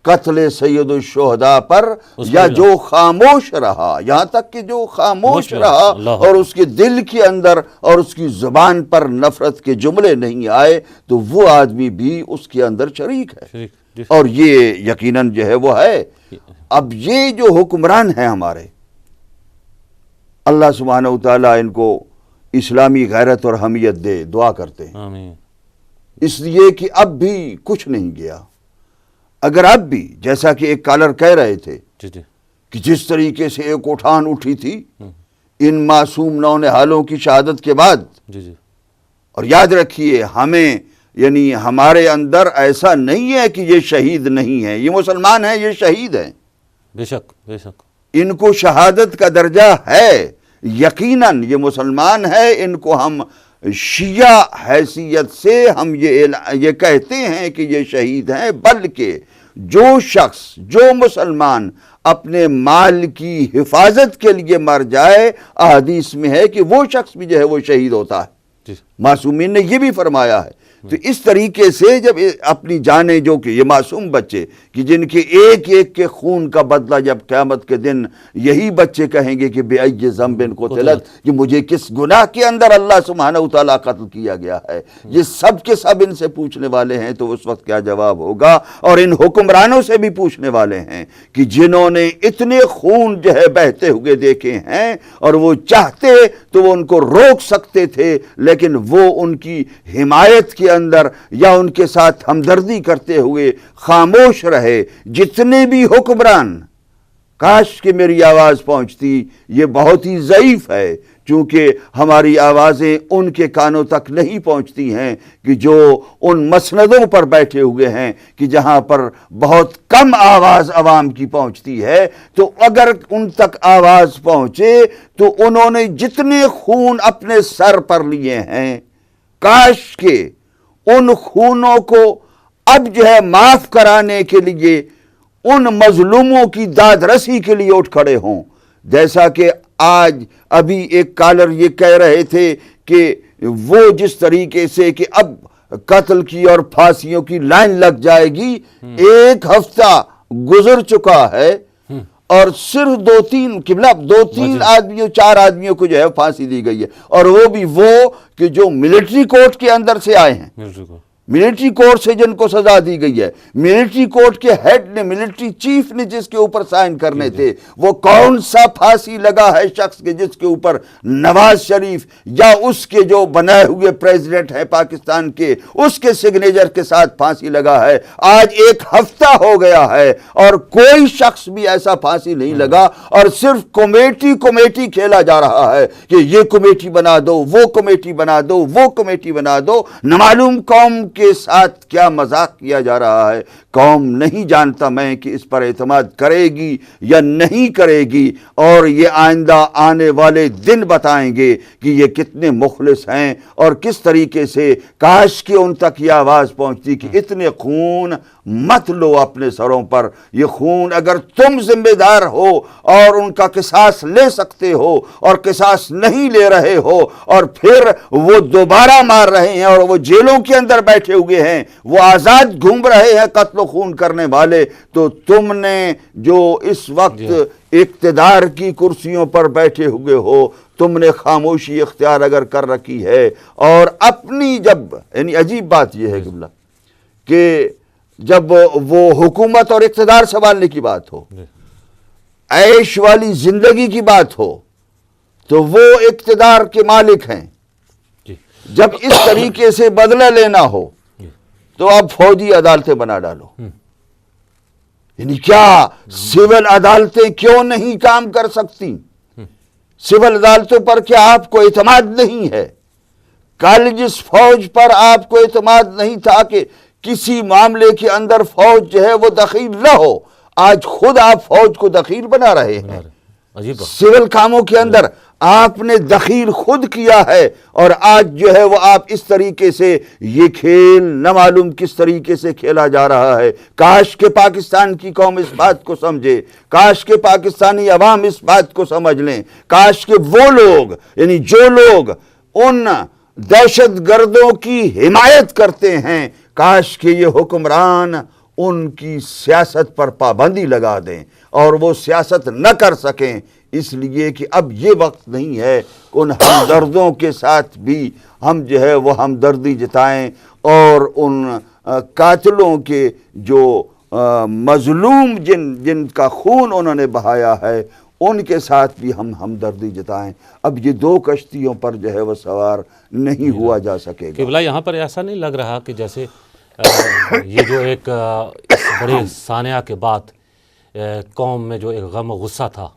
قتل سید الشہداء پر یا جو خاموش رہا، یہاں تک کہ جو خاموش رہا اور اس کے دل کے اندر اور اس کی زبان پر نفرت کے جملے نہیں آئے تو وہ آدمی بھی اس کے اندر شریک ہے، اور یہ یقیناً جو ہے وہ ہے۔ اب یہ جو حکمران ہیں ہمارے، اللہ سبحانہ وتعالیٰ ان کو اسلامی غیرت اور حمیت دے، دعا کرتے ہیں، آمین۔ اس لیے کہ اب بھی کچھ نہیں گیا۔ اگر اب بھی جیسا کہ ایک کالر کہہ رہے تھے کہ جس طریقے سے ایک اٹھان اٹھی تھی ان معصوم نونہالوں کی شہادت کے بعد، اور یاد رکھیے ہمیں یعنی ہمارے اندر ایسا نہیں ہے کہ یہ شہید نہیں ہے، یہ مسلمان ہیں، یہ شہید ہیں، بے شک بے شک، ان کو شہادت کا درجہ ہے، یقیناً یہ مسلمان ہے، ان کو ہم شیعہ حیثیت سے ہم یہ کہتے ہیں کہ یہ شہید ہیں، بلکہ جو شخص، جو مسلمان اپنے مال کی حفاظت کے لیے مر جائے، احادیث میں ہے کہ وہ شخص بھی جو ہے وہ شہید ہوتا ہے، معصومین نے یہ بھی فرمایا ہے۔ تو اس طریقے سے جب اپنی جانیں، جو کہ یہ معصوم بچے کہ جن کے ایک ایک کے خون کا بدلہ جب قیامت کے دن یہی بچے کہیں گے کہ بے ای ذنب قتلت، کہ مجھے کس گناہ کے اندر اللہ سبحانہ وتعالیٰ قتل کیا گیا ہے، یہ سب کے سب ان سے پوچھنے والے ہیں، تو اس وقت کیا جواب ہوگا؟ اور ان حکمرانوں سے بھی پوچھنے والے ہیں کہ جنہوں نے اتنے خون جو ہے بہتے ہوئے دیکھے ہیں، اور وہ چاہتے تو وہ ان کو روک سکتے تھے، لیکن وہ ان کی حمایت کے اندر یا ان کے ساتھ ہمدردی کرتے ہوئے خاموش رہے۔ جتنے بھی حکمران، کاش کہ میری آواز پہنچتی، یہ بہت ہی ضعیف ہے چونکہ ہماری آوازیں ان کے کانوں تک نہیں پہنچتی ہیں کہ جو ان مسندوں پر بیٹھے ہوئے ہیں کہ جہاں پر بہت کم آواز عوام کی پہنچتی ہے۔ تو اگر ان تک آواز پہنچے تو انہوں نے جتنے خون اپنے سر پر لیے ہیں، کاش کہ ان خونوں کو اب جو ہے معاف کرانے کے لیے ان مظلوموں کی داد رسی کے لیے اٹھ کھڑے ہوں، جیسا کہ آج ابھی ایک کالر یہ کہہ رہے تھے کہ وہ جس طریقے سے کہ اب قتل کی اور پھانسیوں کی لائن لگ جائے گی، ایک ہفتہ گزر چکا ہے اور صرف دو تین آدمیوں، 4 آدمیوں کو جو ہے پھانسی دی گئی ہے، اور وہ بھی وہ کہ جو ملٹری کورٹ کے اندر سے آئے ہیں، ملٹری کورٹ سے جن کو سزا دی گئی ہے، ملٹری کورٹ کے ہیڈ نے، ملٹری چیف نے جس کے اوپر سائن کرنے تھے، وہ کون سا پھانسی لگا ہے شخص کے جس کے اوپر نواز شریف یا اس کے جو بنائے ہوئے پریزیڈنٹ ہیں پاکستان کے، اس کے سگنیچر کے ساتھ پھانسی لگا ہے۔ آج 1 ہفتہ ہو گیا ہے اور کوئی شخص بھی ایسا پھانسی نہیں لگا، اور صرف کمیٹی کھیلا جا رہا ہے کہ یہ کمیٹی بنا دو، وہ کمیٹی بنا دو، وہ کمیٹی بنا دو۔ نہ معلوم قوم کے ساتھ کیا مذاق کیا جا رہا ہے۔ قوم نہیں جانتا میں کہ اس پر اعتماد کرے گی یا نہیں کرے گی، اور یہ آئندہ آنے والے دن بتائیں گے کہ یہ کتنے مخلص ہیں اور کس طریقے سے۔ کاش کہ ان تک یہ آواز پہنچتی کہ اتنے خون مت لو اپنے سروں پر، یہ خون اگر تم ذمہ دار ہو اور ان کا قصاص لے سکتے ہو اور قصاص نہیں لے رہے ہو، اور پھر وہ دوبارہ مار رہے ہیں اور وہ جیلوں کے اندر بیٹھے ہوئے ہیں، وہ آزاد گھوم رہے ہیں قتل و خون کرنے والے، تو تم نے جو اس وقت اقتدار کی کرسیوں پر بیٹھے ہوئے ہو، تم نے خاموشی اختیار اگر کر رکھی ہے، اور اپنی یعنی عجیب بات یہ ہے قبلہ کہ جب وہ حکومت اور اقتدار سنبھالنے کی بات ہو، عیش والی زندگی کی بات ہو، تو وہ اقتدار کے مالک ہیں۔ جب اس طریقے سے بدلہ لینا ہو تو اب فوجی عدالتیں بنا ڈالو، یعنی کیا سول عدالتیں کیوں نہیں کام کر سکتی؟ سول عدالتوں پر کیا آپ کو اعتماد نہیں ہے؟ کل جس فوج پر آپ کو اعتماد نہیں تھا کہ کسی معاملے کے اندر فوج جو ہے وہ دخیل نہ ہو، آج خود آپ فوج کو دخیل بنا رہے ہیں۔ سول کاموں کے اندر آپ نے دخیل خود کیا ہے، اور آج جو ہے وہ آپ اس طریقے سے یہ کھیل نہ معلوم کس طریقے سے کھیلا جا رہا ہے۔ کاش کہ پاکستان کی قوم اس بات کو سمجھے، کاش کہ پاکستانی عوام اس بات کو سمجھ لیں، کاش کہ وہ لوگ یعنی جو لوگ ان دہشت گردوں کی حمایت کرتے ہیں، کاش کہ یہ حکمران ان کی سیاست پر پابندی لگا دیں اور وہ سیاست نہ کر سکیں، اس لیے کہ اب یہ وقت نہیں ہے کہ ان ہمدردوں کے ساتھ بھی ہم جو ہے وہ ہمدردی جتائیں اور ان قاتلوں کے جو مظلوم جن کا خون انہوں نے بہایا ہے ان کے ساتھ بھی ہم ہمدردی جتائیں۔ اب یہ دو کشتیوں پر جو ہے وہ سوار نہیں ہوا جا سکے گا۔ قبلہ یہاں پر ایسا نہیں لگ رہا کہ جیسے یہ جو ایک بڑے سانحہ کے بعد قوم میں جو ایک غم و غصہ تھا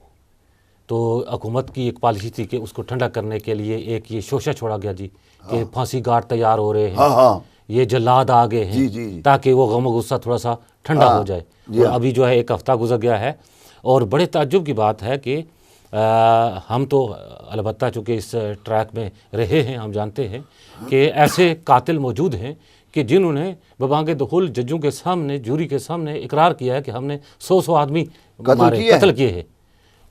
تو حکومت کی ایک پالیسی تھی کہ اس کو ٹھنڈا کرنے کے لیے ایک یہ شوشہ چھوڑا گیا جی کہ پھانسی گارڈ تیار ہو رہے ہیں، یہ جلاد آ گئے ہیں تاکہ وہ غم و غصہ تھوڑا سا ٹھنڈا ہو جائے۔ اور ابھی جو ہے ایک ہفتہ گزر گیا ہے اور بڑے تعجب کی بات ہے کہ ہم تو البتہ چونکہ اس ٹریک میں رہے ہیں ہم جانتے ہیں کہ ایسے قاتل موجود ہیں کہ جنہوں نے ببانگ دخول ججوں کے سامنے جوری کے سامنے اقرار کیا ہے کہ ہم نے 100 آدمی قتل کیے ہیں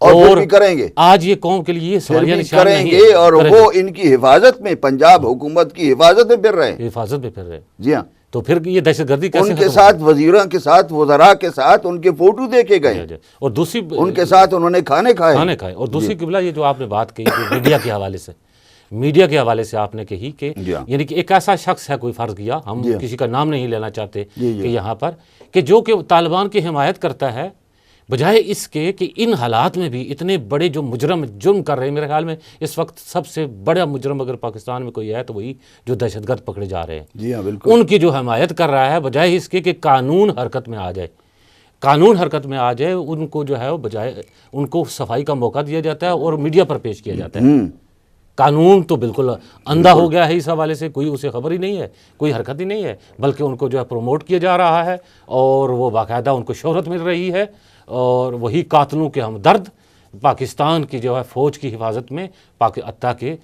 اور بھی کریں گے۔ آج یہ قوم کے لیے سوالیہ نشان کریں گے اور وہ ان کی حفاظت میں پنجاب حکومت کی حفاظت میں پھر رہے ہیں، حفاظت میں پھر رہے ہیں۔ جی ہاں، تو پھر یہ دہشت گردی کیسے ان کے ساتھ وزیروں کے ساتھ وزراء کے ساتھ ان کے فوٹو دیکھے گئے اور دوسری ان کے ساتھ انہوں نے کھانے کھائے اور دوسری قبلہ یہ جو آپ نے بات کہی میڈیا کے حوالے سے آپ نے کہی کہ یعنی کہ ایک ایسا شخص ہے، کوئی فرض کیا، ہم کسی کا نام نہیں لینا چاہتے کہ یہاں پر، کہ جو کہ طالبان کی حمایت کرتا ہے، بجائے اس کے کہ ان حالات میں بھی اتنے بڑے جو مجرم جرم کر رہے ہیں۔ میرے خیال میں اس وقت سب سے بڑا مجرم اگر پاکستان میں کوئی ہے تو وہی جو دہشت گرد پکڑے جا رہے ہیں، جی ہاں بالکل، ان کی جو حمایت کر رہا ہے، بجائے اس کے کہ قانون حرکت میں آ جائے، ان کو جو ہے وہ بجائے ان کو صفائی کا موقع دیا جاتا ہے اور میڈیا پر پیش کیا جاتا ہے۔ قانون تو بالکل اندھا ہو گیا ہے اس حوالے سے، کوئی اسے خبر ہی نہیں ہے، کوئی حرکت ہی نہیں ہے، بلکہ ان کو جو ہے پروموٹ کیا جا رہا ہے اور وہ باقاعدہ ان کو شہرت مل رہی ہے، اور وہی قاتلوں کے ہمدرد پاکستان کی جو ہے فوج کی حفاظت میں حتیٰ کہ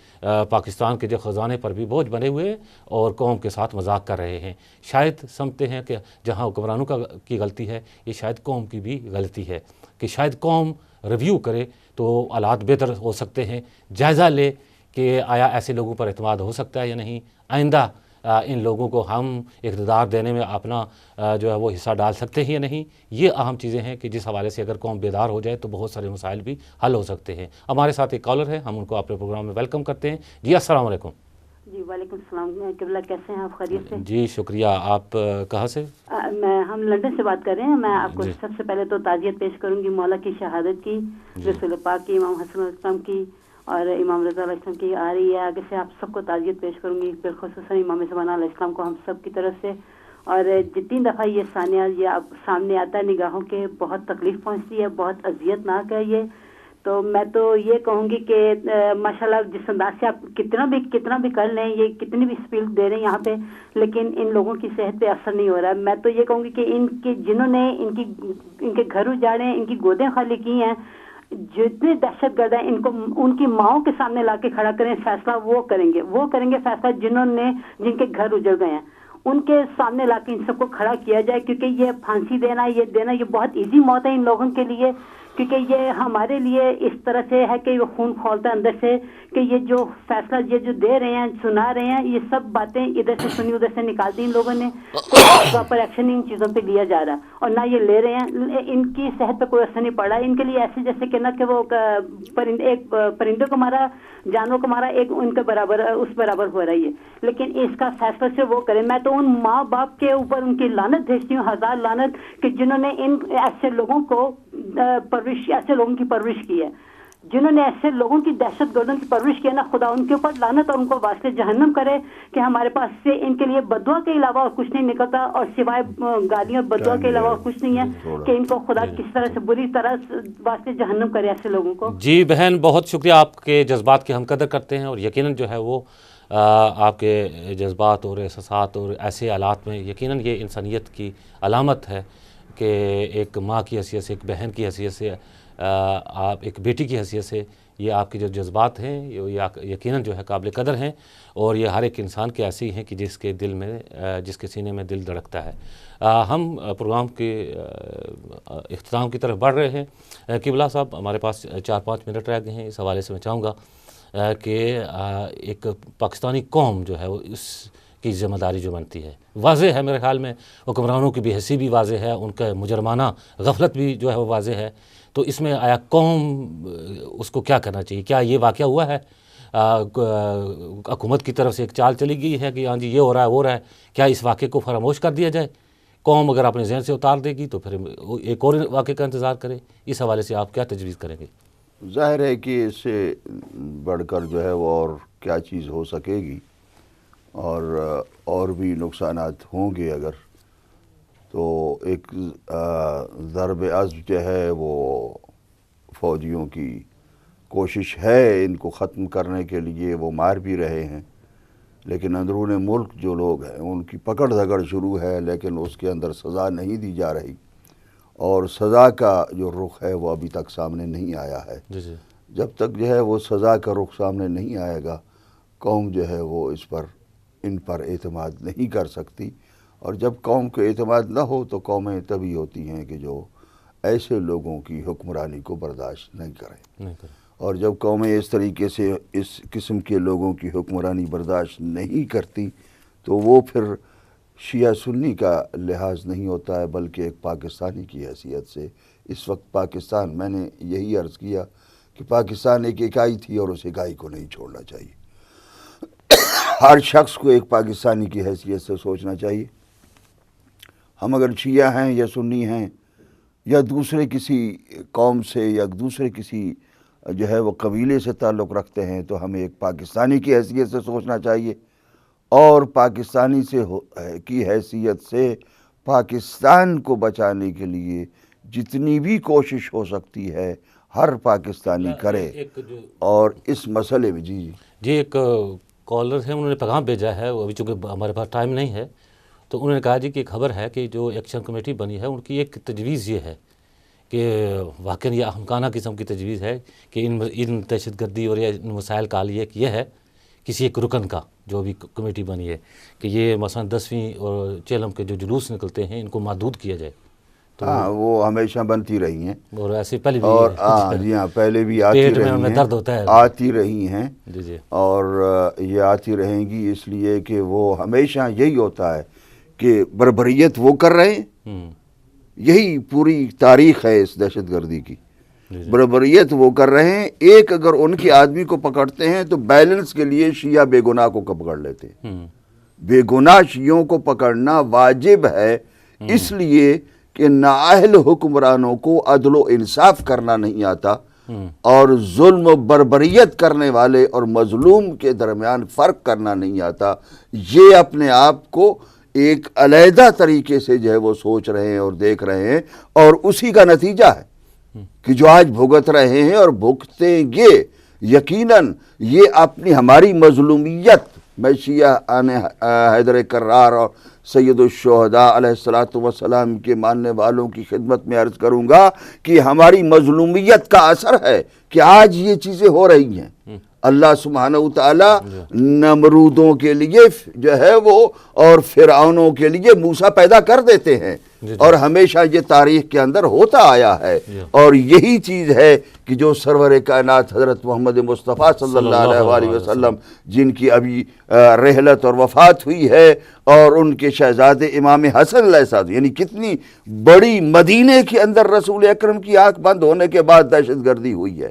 پاکستان کے جو خزانے پر بھی بوجھ بنے ہوئے اور قوم کے ساتھ مذاق کر رہے ہیں۔ شاید سمجھتے ہیں کہ جہاں حکمرانوں کی غلطی ہے، یہ شاید قوم کی بھی غلطی ہے کہ شاید قوم ریویو کرے تو حالات بہتر ہو سکتے ہیں، جائزہ لے کہ آیا ایسے لوگوں پر اعتماد ہو سکتا ہے یا نہیں، آئندہ ان لوگوں کو ہم اقتدار دینے میں اپنا جو ہے وہ حصہ ڈال سکتے ہیں یا نہیں۔ یہ اہم چیزیں ہیں کہ جس حوالے سے اگر قوم بیدار ہو جائے تو بہت سارے مسائل بھی حل ہو سکتے ہیں۔ ہمارے ساتھ ایک کالر ہے، ہم ان کو اپنے پروگرام میں ویلکم کرتے ہیں۔ جی السلام علیکم۔ جی وعلیکم السلام، قبلہ کیسے ہیں آپ؟ خیریت سے؟ جی شکریہ۔ آپ کہاں سے؟ ہم لندن سے بات کر رہے ہیں۔ میں آپ کو سب سے پہلے تو تعزیت پیش کروں گی مولا کی شہادت کی، رسول پاک کی، امام حسن علیہ السلام کی اور امام رضا علیہ السلام کی آ رہی ہے، آگے سے آپ سب کو تعزیت پیش کروں گی، بالخصوص امام زمانہ علیہ السلام کو ہم سب کی طرف سے۔ اور جتنی دفعہ یہ سانحہ یہ سامنے آتا ہے نگاہوں کے، بہت تکلیف پہنچتی ہے، بہت اذیت ناک ہے یہ۔ تو میں تو یہ کہوں گی کہ ماشاءاللہ جس انداز سے آپ کتنا بھی کر لیں، یہ کتنی بھی اسپیڈ دے رہے ہیں یہاں پہ، لیکن ان لوگوں کی صحت پہ اثر نہیں ہو رہا ہے۔ میں تو یہ کہوں گی کہ ان کے جنہوں نے ان کے گھر اجاڑے ہیں، ان کی گودیں خالی کی ہیں، جتنے دہشت گرد ہیں ان کو ان کی ماؤں کے سامنے لا کے کھڑا کریں، فیصلہ وہ کریں گے فیصلہ جن کے گھر اجڑ گئے ہیں، ان کے سامنے لا کے ان سب کو کھڑا کیا جائے، کیونکہ یہ پھانسی دینا یہ بہت ایزی موت ہے ان لوگوں کے لیے، کیونکہ یہ ہمارے لیے اس طرح سے ہے کہ وہ خون کھولتا ہے اندر سے کہ یہ جو فیصلہ یہ جو دے رہے ہیں، سنا رہے ہیں، یہ سب باتیں ادھر سے سنی ادھر سے نکالتی ان لوگوں نے، کوئی پراپر ایکشن ان چیزوں پہ لیا جا رہا اور نہ یہ لے رہے ہیں۔ ان کی صحت پہ کوئی اثر نہیں پڑ رہا، ان کے لیے ایسے جیسے کہ نا کہ وہ ایک پرندوں کو مارا، جانوروں کو مارا، ایک ان کے برابر اس برابر ہو رہی ہے، لیکن اس کا فیصلہ سے وہ کریں۔ میں تو ان ماں باپ کے اوپر ان کی لعنت بھیجتی ہوں، 1000 لعنت، کہ جنہوں نے ان ایسے لوگوں کو ایسے لوگوں کی پرورش کی ہے، جنہوں نے ایسے لوگوں کی دہشت گردوں کی پرورش کی ہے نا، خدا ان کے اوپر لعنت اور ان کو واسطے جہنم کرے کہ ہمارے پاس سے ان کے لیے بددعا کے علاوہ اور کچھ نہیں نکلتا، اور سوائے گالیاں بددعا کے علاوہ اور کچھ نہیں ہے کہ ان کو خدا کس طرح سے بری طرح واسطے جہنم کرے ایسے لوگوں کو۔ جی بہن بہت شکریہ، آپ کے جذبات کی ہم قدر کرتے ہیں، اور یقیناً جو ہے وہ آپ کے جذبات اور احساسات اور ایسے حالات میں یقیناً یہ انسانیت کی علامت ہے کہ ایک ماں کی حیثیت سے، ایک بہن کی حیثیت سے، آپ ایک بیٹی کی حیثیت سے یہ آپ کے جو جذبات ہیں یہ یقیناً جو ہے قابل قدر ہیں، اور یہ ہر ایک انسان کے ایسے ہی ہیں کہ جس کے دل میں، جس کے سینے میں دل دھڑکتا ہے۔ ہم پروگرام کے اختتام کی طرف بڑھ رہے ہیں۔ قبلہ صاحب ہمارے پاس 4-5 منٹ رہ گئے ہیں، اس حوالے سے میں چاہوں گا کہ ایک پاکستانی قوم جو ہے وہ اس کی ذمہ داری جو بنتی ہے. واضح ہے میرے خیال میں حکمرانوں کی بے حسی بھی واضح ہے, ان کا مجرمانہ غفلت بھی جو ہے وہ واضح ہے. تو اس میں آیا قوم اس کو کیا کرنا چاہیے؟ کیا یہ واقعہ ہوا ہے حکومت کی طرف سے ایک چال چلی گئی ہے کہ ہاں جی یہ ہو رہا ہے وہ ہو رہا ہے, کیا اس واقعے کو فراموش کر دیا جائے؟ قوم اگر اپنے ذہن سے اتار دے گی تو پھر ایک اور واقعے کا انتظار کرے. اس حوالے سے آپ کیا تجویز کریں گے؟ ظاہر ہے کہ اس سے بڑھ کر جو ہے وہ اور کیا چیز ہو سکے گی, اور بھی نقصانات ہوں گے اگر. تو ایک ضرب عزم جو ہے وہ فوجیوں کی کوشش ہے ان کو ختم کرنے کے لیے, وہ مار بھی رہے ہیں, لیکن اندرون ملک جو لوگ ہیں ان کی پکڑ دھکڑ شروع ہے, لیکن اس کے اندر سزا نہیں دی جا رہی, اور سزا کا جو رخ ہے وہ ابھی تک سامنے نہیں آیا ہے. جب تک جو ہے وہ سزا کا رخ سامنے نہیں آئے گا, قوم جو ہے وہ ان پر اعتماد نہیں کر سکتی. اور جب قوم کو اعتماد نہ ہو تو قومیں تبھی ہوتی ہیں کہ جو ایسے لوگوں کی حکمرانی کو برداشت نہیں کریں. اور جب قومیں اس طریقے سے اس قسم کے لوگوں کی حکمرانی برداشت نہیں کرتی تو وہ پھر شیعہ سنی کا لحاظ نہیں ہوتا ہے, بلکہ ایک پاکستانی کی حیثیت سے. اس وقت پاکستان, میں نے یہی عرض کیا کہ پاکستان ایک اکائی تھی اور اس اکائی کو نہیں چھوڑنا چاہیے. ہر شخص کو ایک پاکستانی کی حیثیت سے سوچنا چاہیے. ہم اگر شیعہ ہیں یا سنی ہیں یا دوسرے کسی قوم سے یا دوسرے کسی جو ہے وہ قبیلے سے تعلق رکھتے ہیں تو ہمیں ایک پاکستانی کی حیثیت سے سوچنا چاہیے, اور پاکستانی کی حیثیت سے پاکستان کو بچانے کے لیے جتنی بھی کوشش ہو سکتی ہے ہر پاکستانی کرے. اور اس مسئلے میں جی ایک کالر ہے, انہوں نے پیغام بھیجا ہے, ابھی چونکہ ہمارے پاس ٹائم نہیں ہے, تو انہوں نے کہا جی کہ خبر ہے کہ جو ایکشن کمیٹی بنی ہے ان کی ایک تجویز یہ ہے کہ واقعی یہ احمقانہ قسم کی تجویز ہے کہ ان دہشت گردی اور ان مسائل کا حل یہ ہے کسی ایک رکن کا جو بھی کمیٹی بنی ہے کہ یہ مثلا 10ویں اور چیلم کے جو جلوس نکلتے ہیں ان کو محدود کیا جائے. ہاں وہ ہمیشہ بنتی رہی ہیں, اور ایسے پہلے بھی, اور جی ہاں پہلے بھی آتی رہی ہیں اور یہ آتی رہیں گی, اس لیے کہ وہ ہمیشہ یہی ہوتا ہے کہ بربریت وہ کر رہے ہیں. یہی پوری تاریخ ہے اس دہشت گردی کی. بربریت وہ کر رہے ہیں. ایک اگر ان کے آدمی کو پکڑتے ہیں تو بیلنس کے لیے شیعہ بے گناہ کو پکڑ لیتے ہیں. بے گناہ شیعوں کو پکڑنا واجب ہے, اس لیے کہ نااہل حکمرانوں کو عدل و انصاف کرنا نہیں آتا, اور ظلم و بربریت کرنے والے اور مظلوم کے درمیان فرق کرنا نہیں آتا. یہ اپنے آپ کو ایک علیحدہ طریقے سے جو ہے وہ سوچ رہے ہیں اور دیکھ رہے ہیں, اور اسی کا نتیجہ ہے کہ جو آج بھگت رہے ہیں اور بھگتیں گے. یقیناً یہ اپنی ہماری مظلومیت, میں شیعہ حیدر کرار اور سید الشہداء علیہ الصلاۃ والسلام کے ماننے والوں کی خدمت میں عرض کروں گا کہ ہماری مظلومیت کا اثر ہے کہ آج یہ چیزیں ہو رہی ہیں. اللہ سبحانہ وتعالیٰ نمرودوں کے لیے جو ہے وہ اور فرعونوں کے لیے موسیٰ پیدا کر دیتے ہیں, اور ہمیشہ یہ تاریخ کے اندر ہوتا آیا ہے. اور یہی چیز ہے کہ جو سرور کائنات حضرت محمد مصطفیٰ صلی اللہ علیہ وسلم جن کی ابھی رحلت اور وفات ہوئی ہے, اور ان کے شہزادے امام حسن علیہ السلام, یعنی کتنی بڑی مدینے کے اندر رسول اکرم کی آنکھ بند ہونے کے بعد دہشت گردی ہوئی ہے.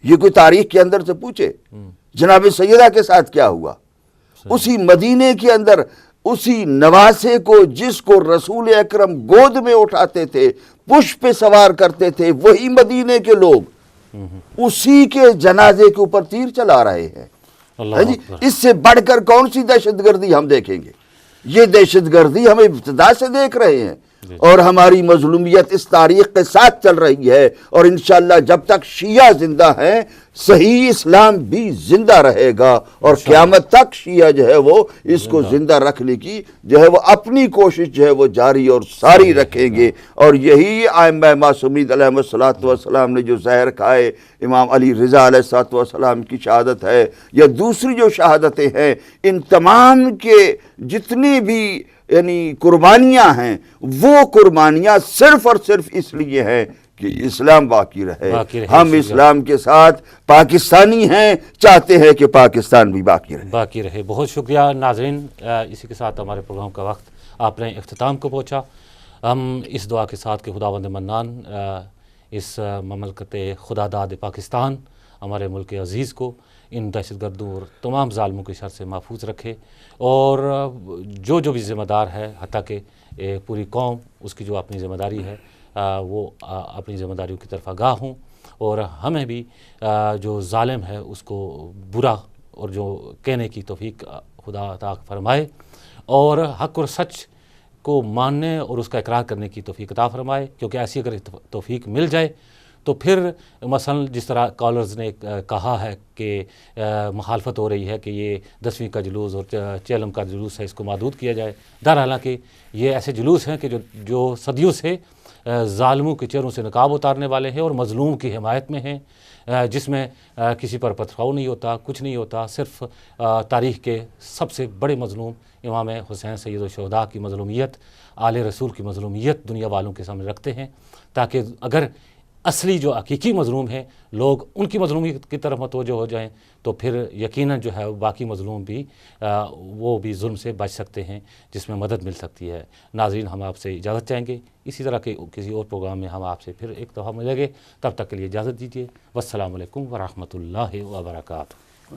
یہ کوئی تاریخ کے اندر سے پوچھے جناب سیدہ کے ساتھ کیا ہوا. اسی مدینے کے اندر اسی نواسے کو جس کو رسول اکرم گود میں اٹھاتے تھے, پشپ پہ سوار کرتے تھے, وہی مدینے کے لوگ اسی کے جنازے کے اوپر تیر چلا رہے ہیں. اس سے بڑھ کر کون سی دہشت گردی ہم دیکھیں گے؟ یہ دہشت گردی ہم ابتدا سے دیکھ رہے ہیں, اور ہماری مظلومیت اس تاریخ کے ساتھ چل رہی ہے. اور انشاءاللہ جب تک شیعہ زندہ ہیں صحیح اسلام بھی زندہ رہے گا, اور قیامت تک شیعہ جو ہے وہ اس کو زندہ رکھنے کی جو ہے وہ اپنی کوشش جو ہے وہ جاری اور ساری رکھیں گے. اور یہی ائمہ معصومین علیہم الصلوۃ والسلام نے جو زہر کھائے, امام علی رضا علیہ الصلوۃ والسلام کی شہادت ہے یا دوسری جو شہادتیں ہیں, ان تمام کے جتنی بھی یعنی قربانیاں ہیں وہ قربانیاں صرف اور صرف اس لیے ہیں کہ اسلام باقی رہے. ہم اسلام کے ساتھ پاکستانی ہیں, چاہتے ہیں کہ پاکستان بھی باقی رہے. بہت شکریہ ناظرین, اسی کے ساتھ ہمارے پروگرام کا وقت اپنے اختتام کو پہنچا. ہم اس دعا کے ساتھ کہ خداوند منان اس مملکت خدا داد پاکستان, ہمارے ملک عزیز کو ان دہشت گردوں اور تمام ظالموں کے شر سے محفوظ رکھے, اور جو بھی ذمہ دار ہے, حتیٰ کہ پوری قوم اس کی جو اپنی ذمہ داری ہے وہ اپنی ذمہ داریوں کی طرف آگاہ ہوں, اور ہمیں بھی جو ظالم ہے اس کو برا اور جو کہنے کی توفیق خدا عطا فرمائے, اور حق اور سچ کو ماننے اور اس کا اقرار کرنے کی توفیق عطا فرمائے. کیونکہ ایسی اگر توفیق مل جائے تو پھر مثلا جس طرح کالرز نے کہا ہے کہ مخالفت ہو رہی ہے کہ یہ 10ویں کا جلوس اور چیلم کا جلوس ہے, اس کو محدود کیا جائے. حالانکہ یہ ایسے جلوس ہیں کہ جو صدیوں سے ظالموں کے چہروں سے نقاب اتارنے والے ہیں اور مظلوم کی حمایت میں ہیں, جس میں کسی پر پتھراؤ نہیں ہوتا, کچھ نہیں ہوتا, صرف تاریخ کے سب سے بڑے مظلوم امام حسین سید الشہداء کی مظلومیت, آل رسول کی مظلومیت دنیا والوں کے سامنے رکھتے ہیں, تاکہ اگر اصلی جو حقیقی مظلوم ہیں لوگ ان کی مظلومیت کی طرف متوجہ ہو جائیں تو پھر یقیناً جو ہے باقی مظلوم بھی وہ بھی ظلم سے بچ سکتے ہیں, جس میں مدد مل سکتی ہے. ناظرین, ہم آپ سے اجازت چاہیں گے. اسی طرح کے کسی اور پروگرام میں ہم آپ سے پھر ایک دفعہ ملیں گے. تب تک کے لیے اجازت دیجیے. والسلام علیکم ورحمۃ اللہ وبرکاتہ.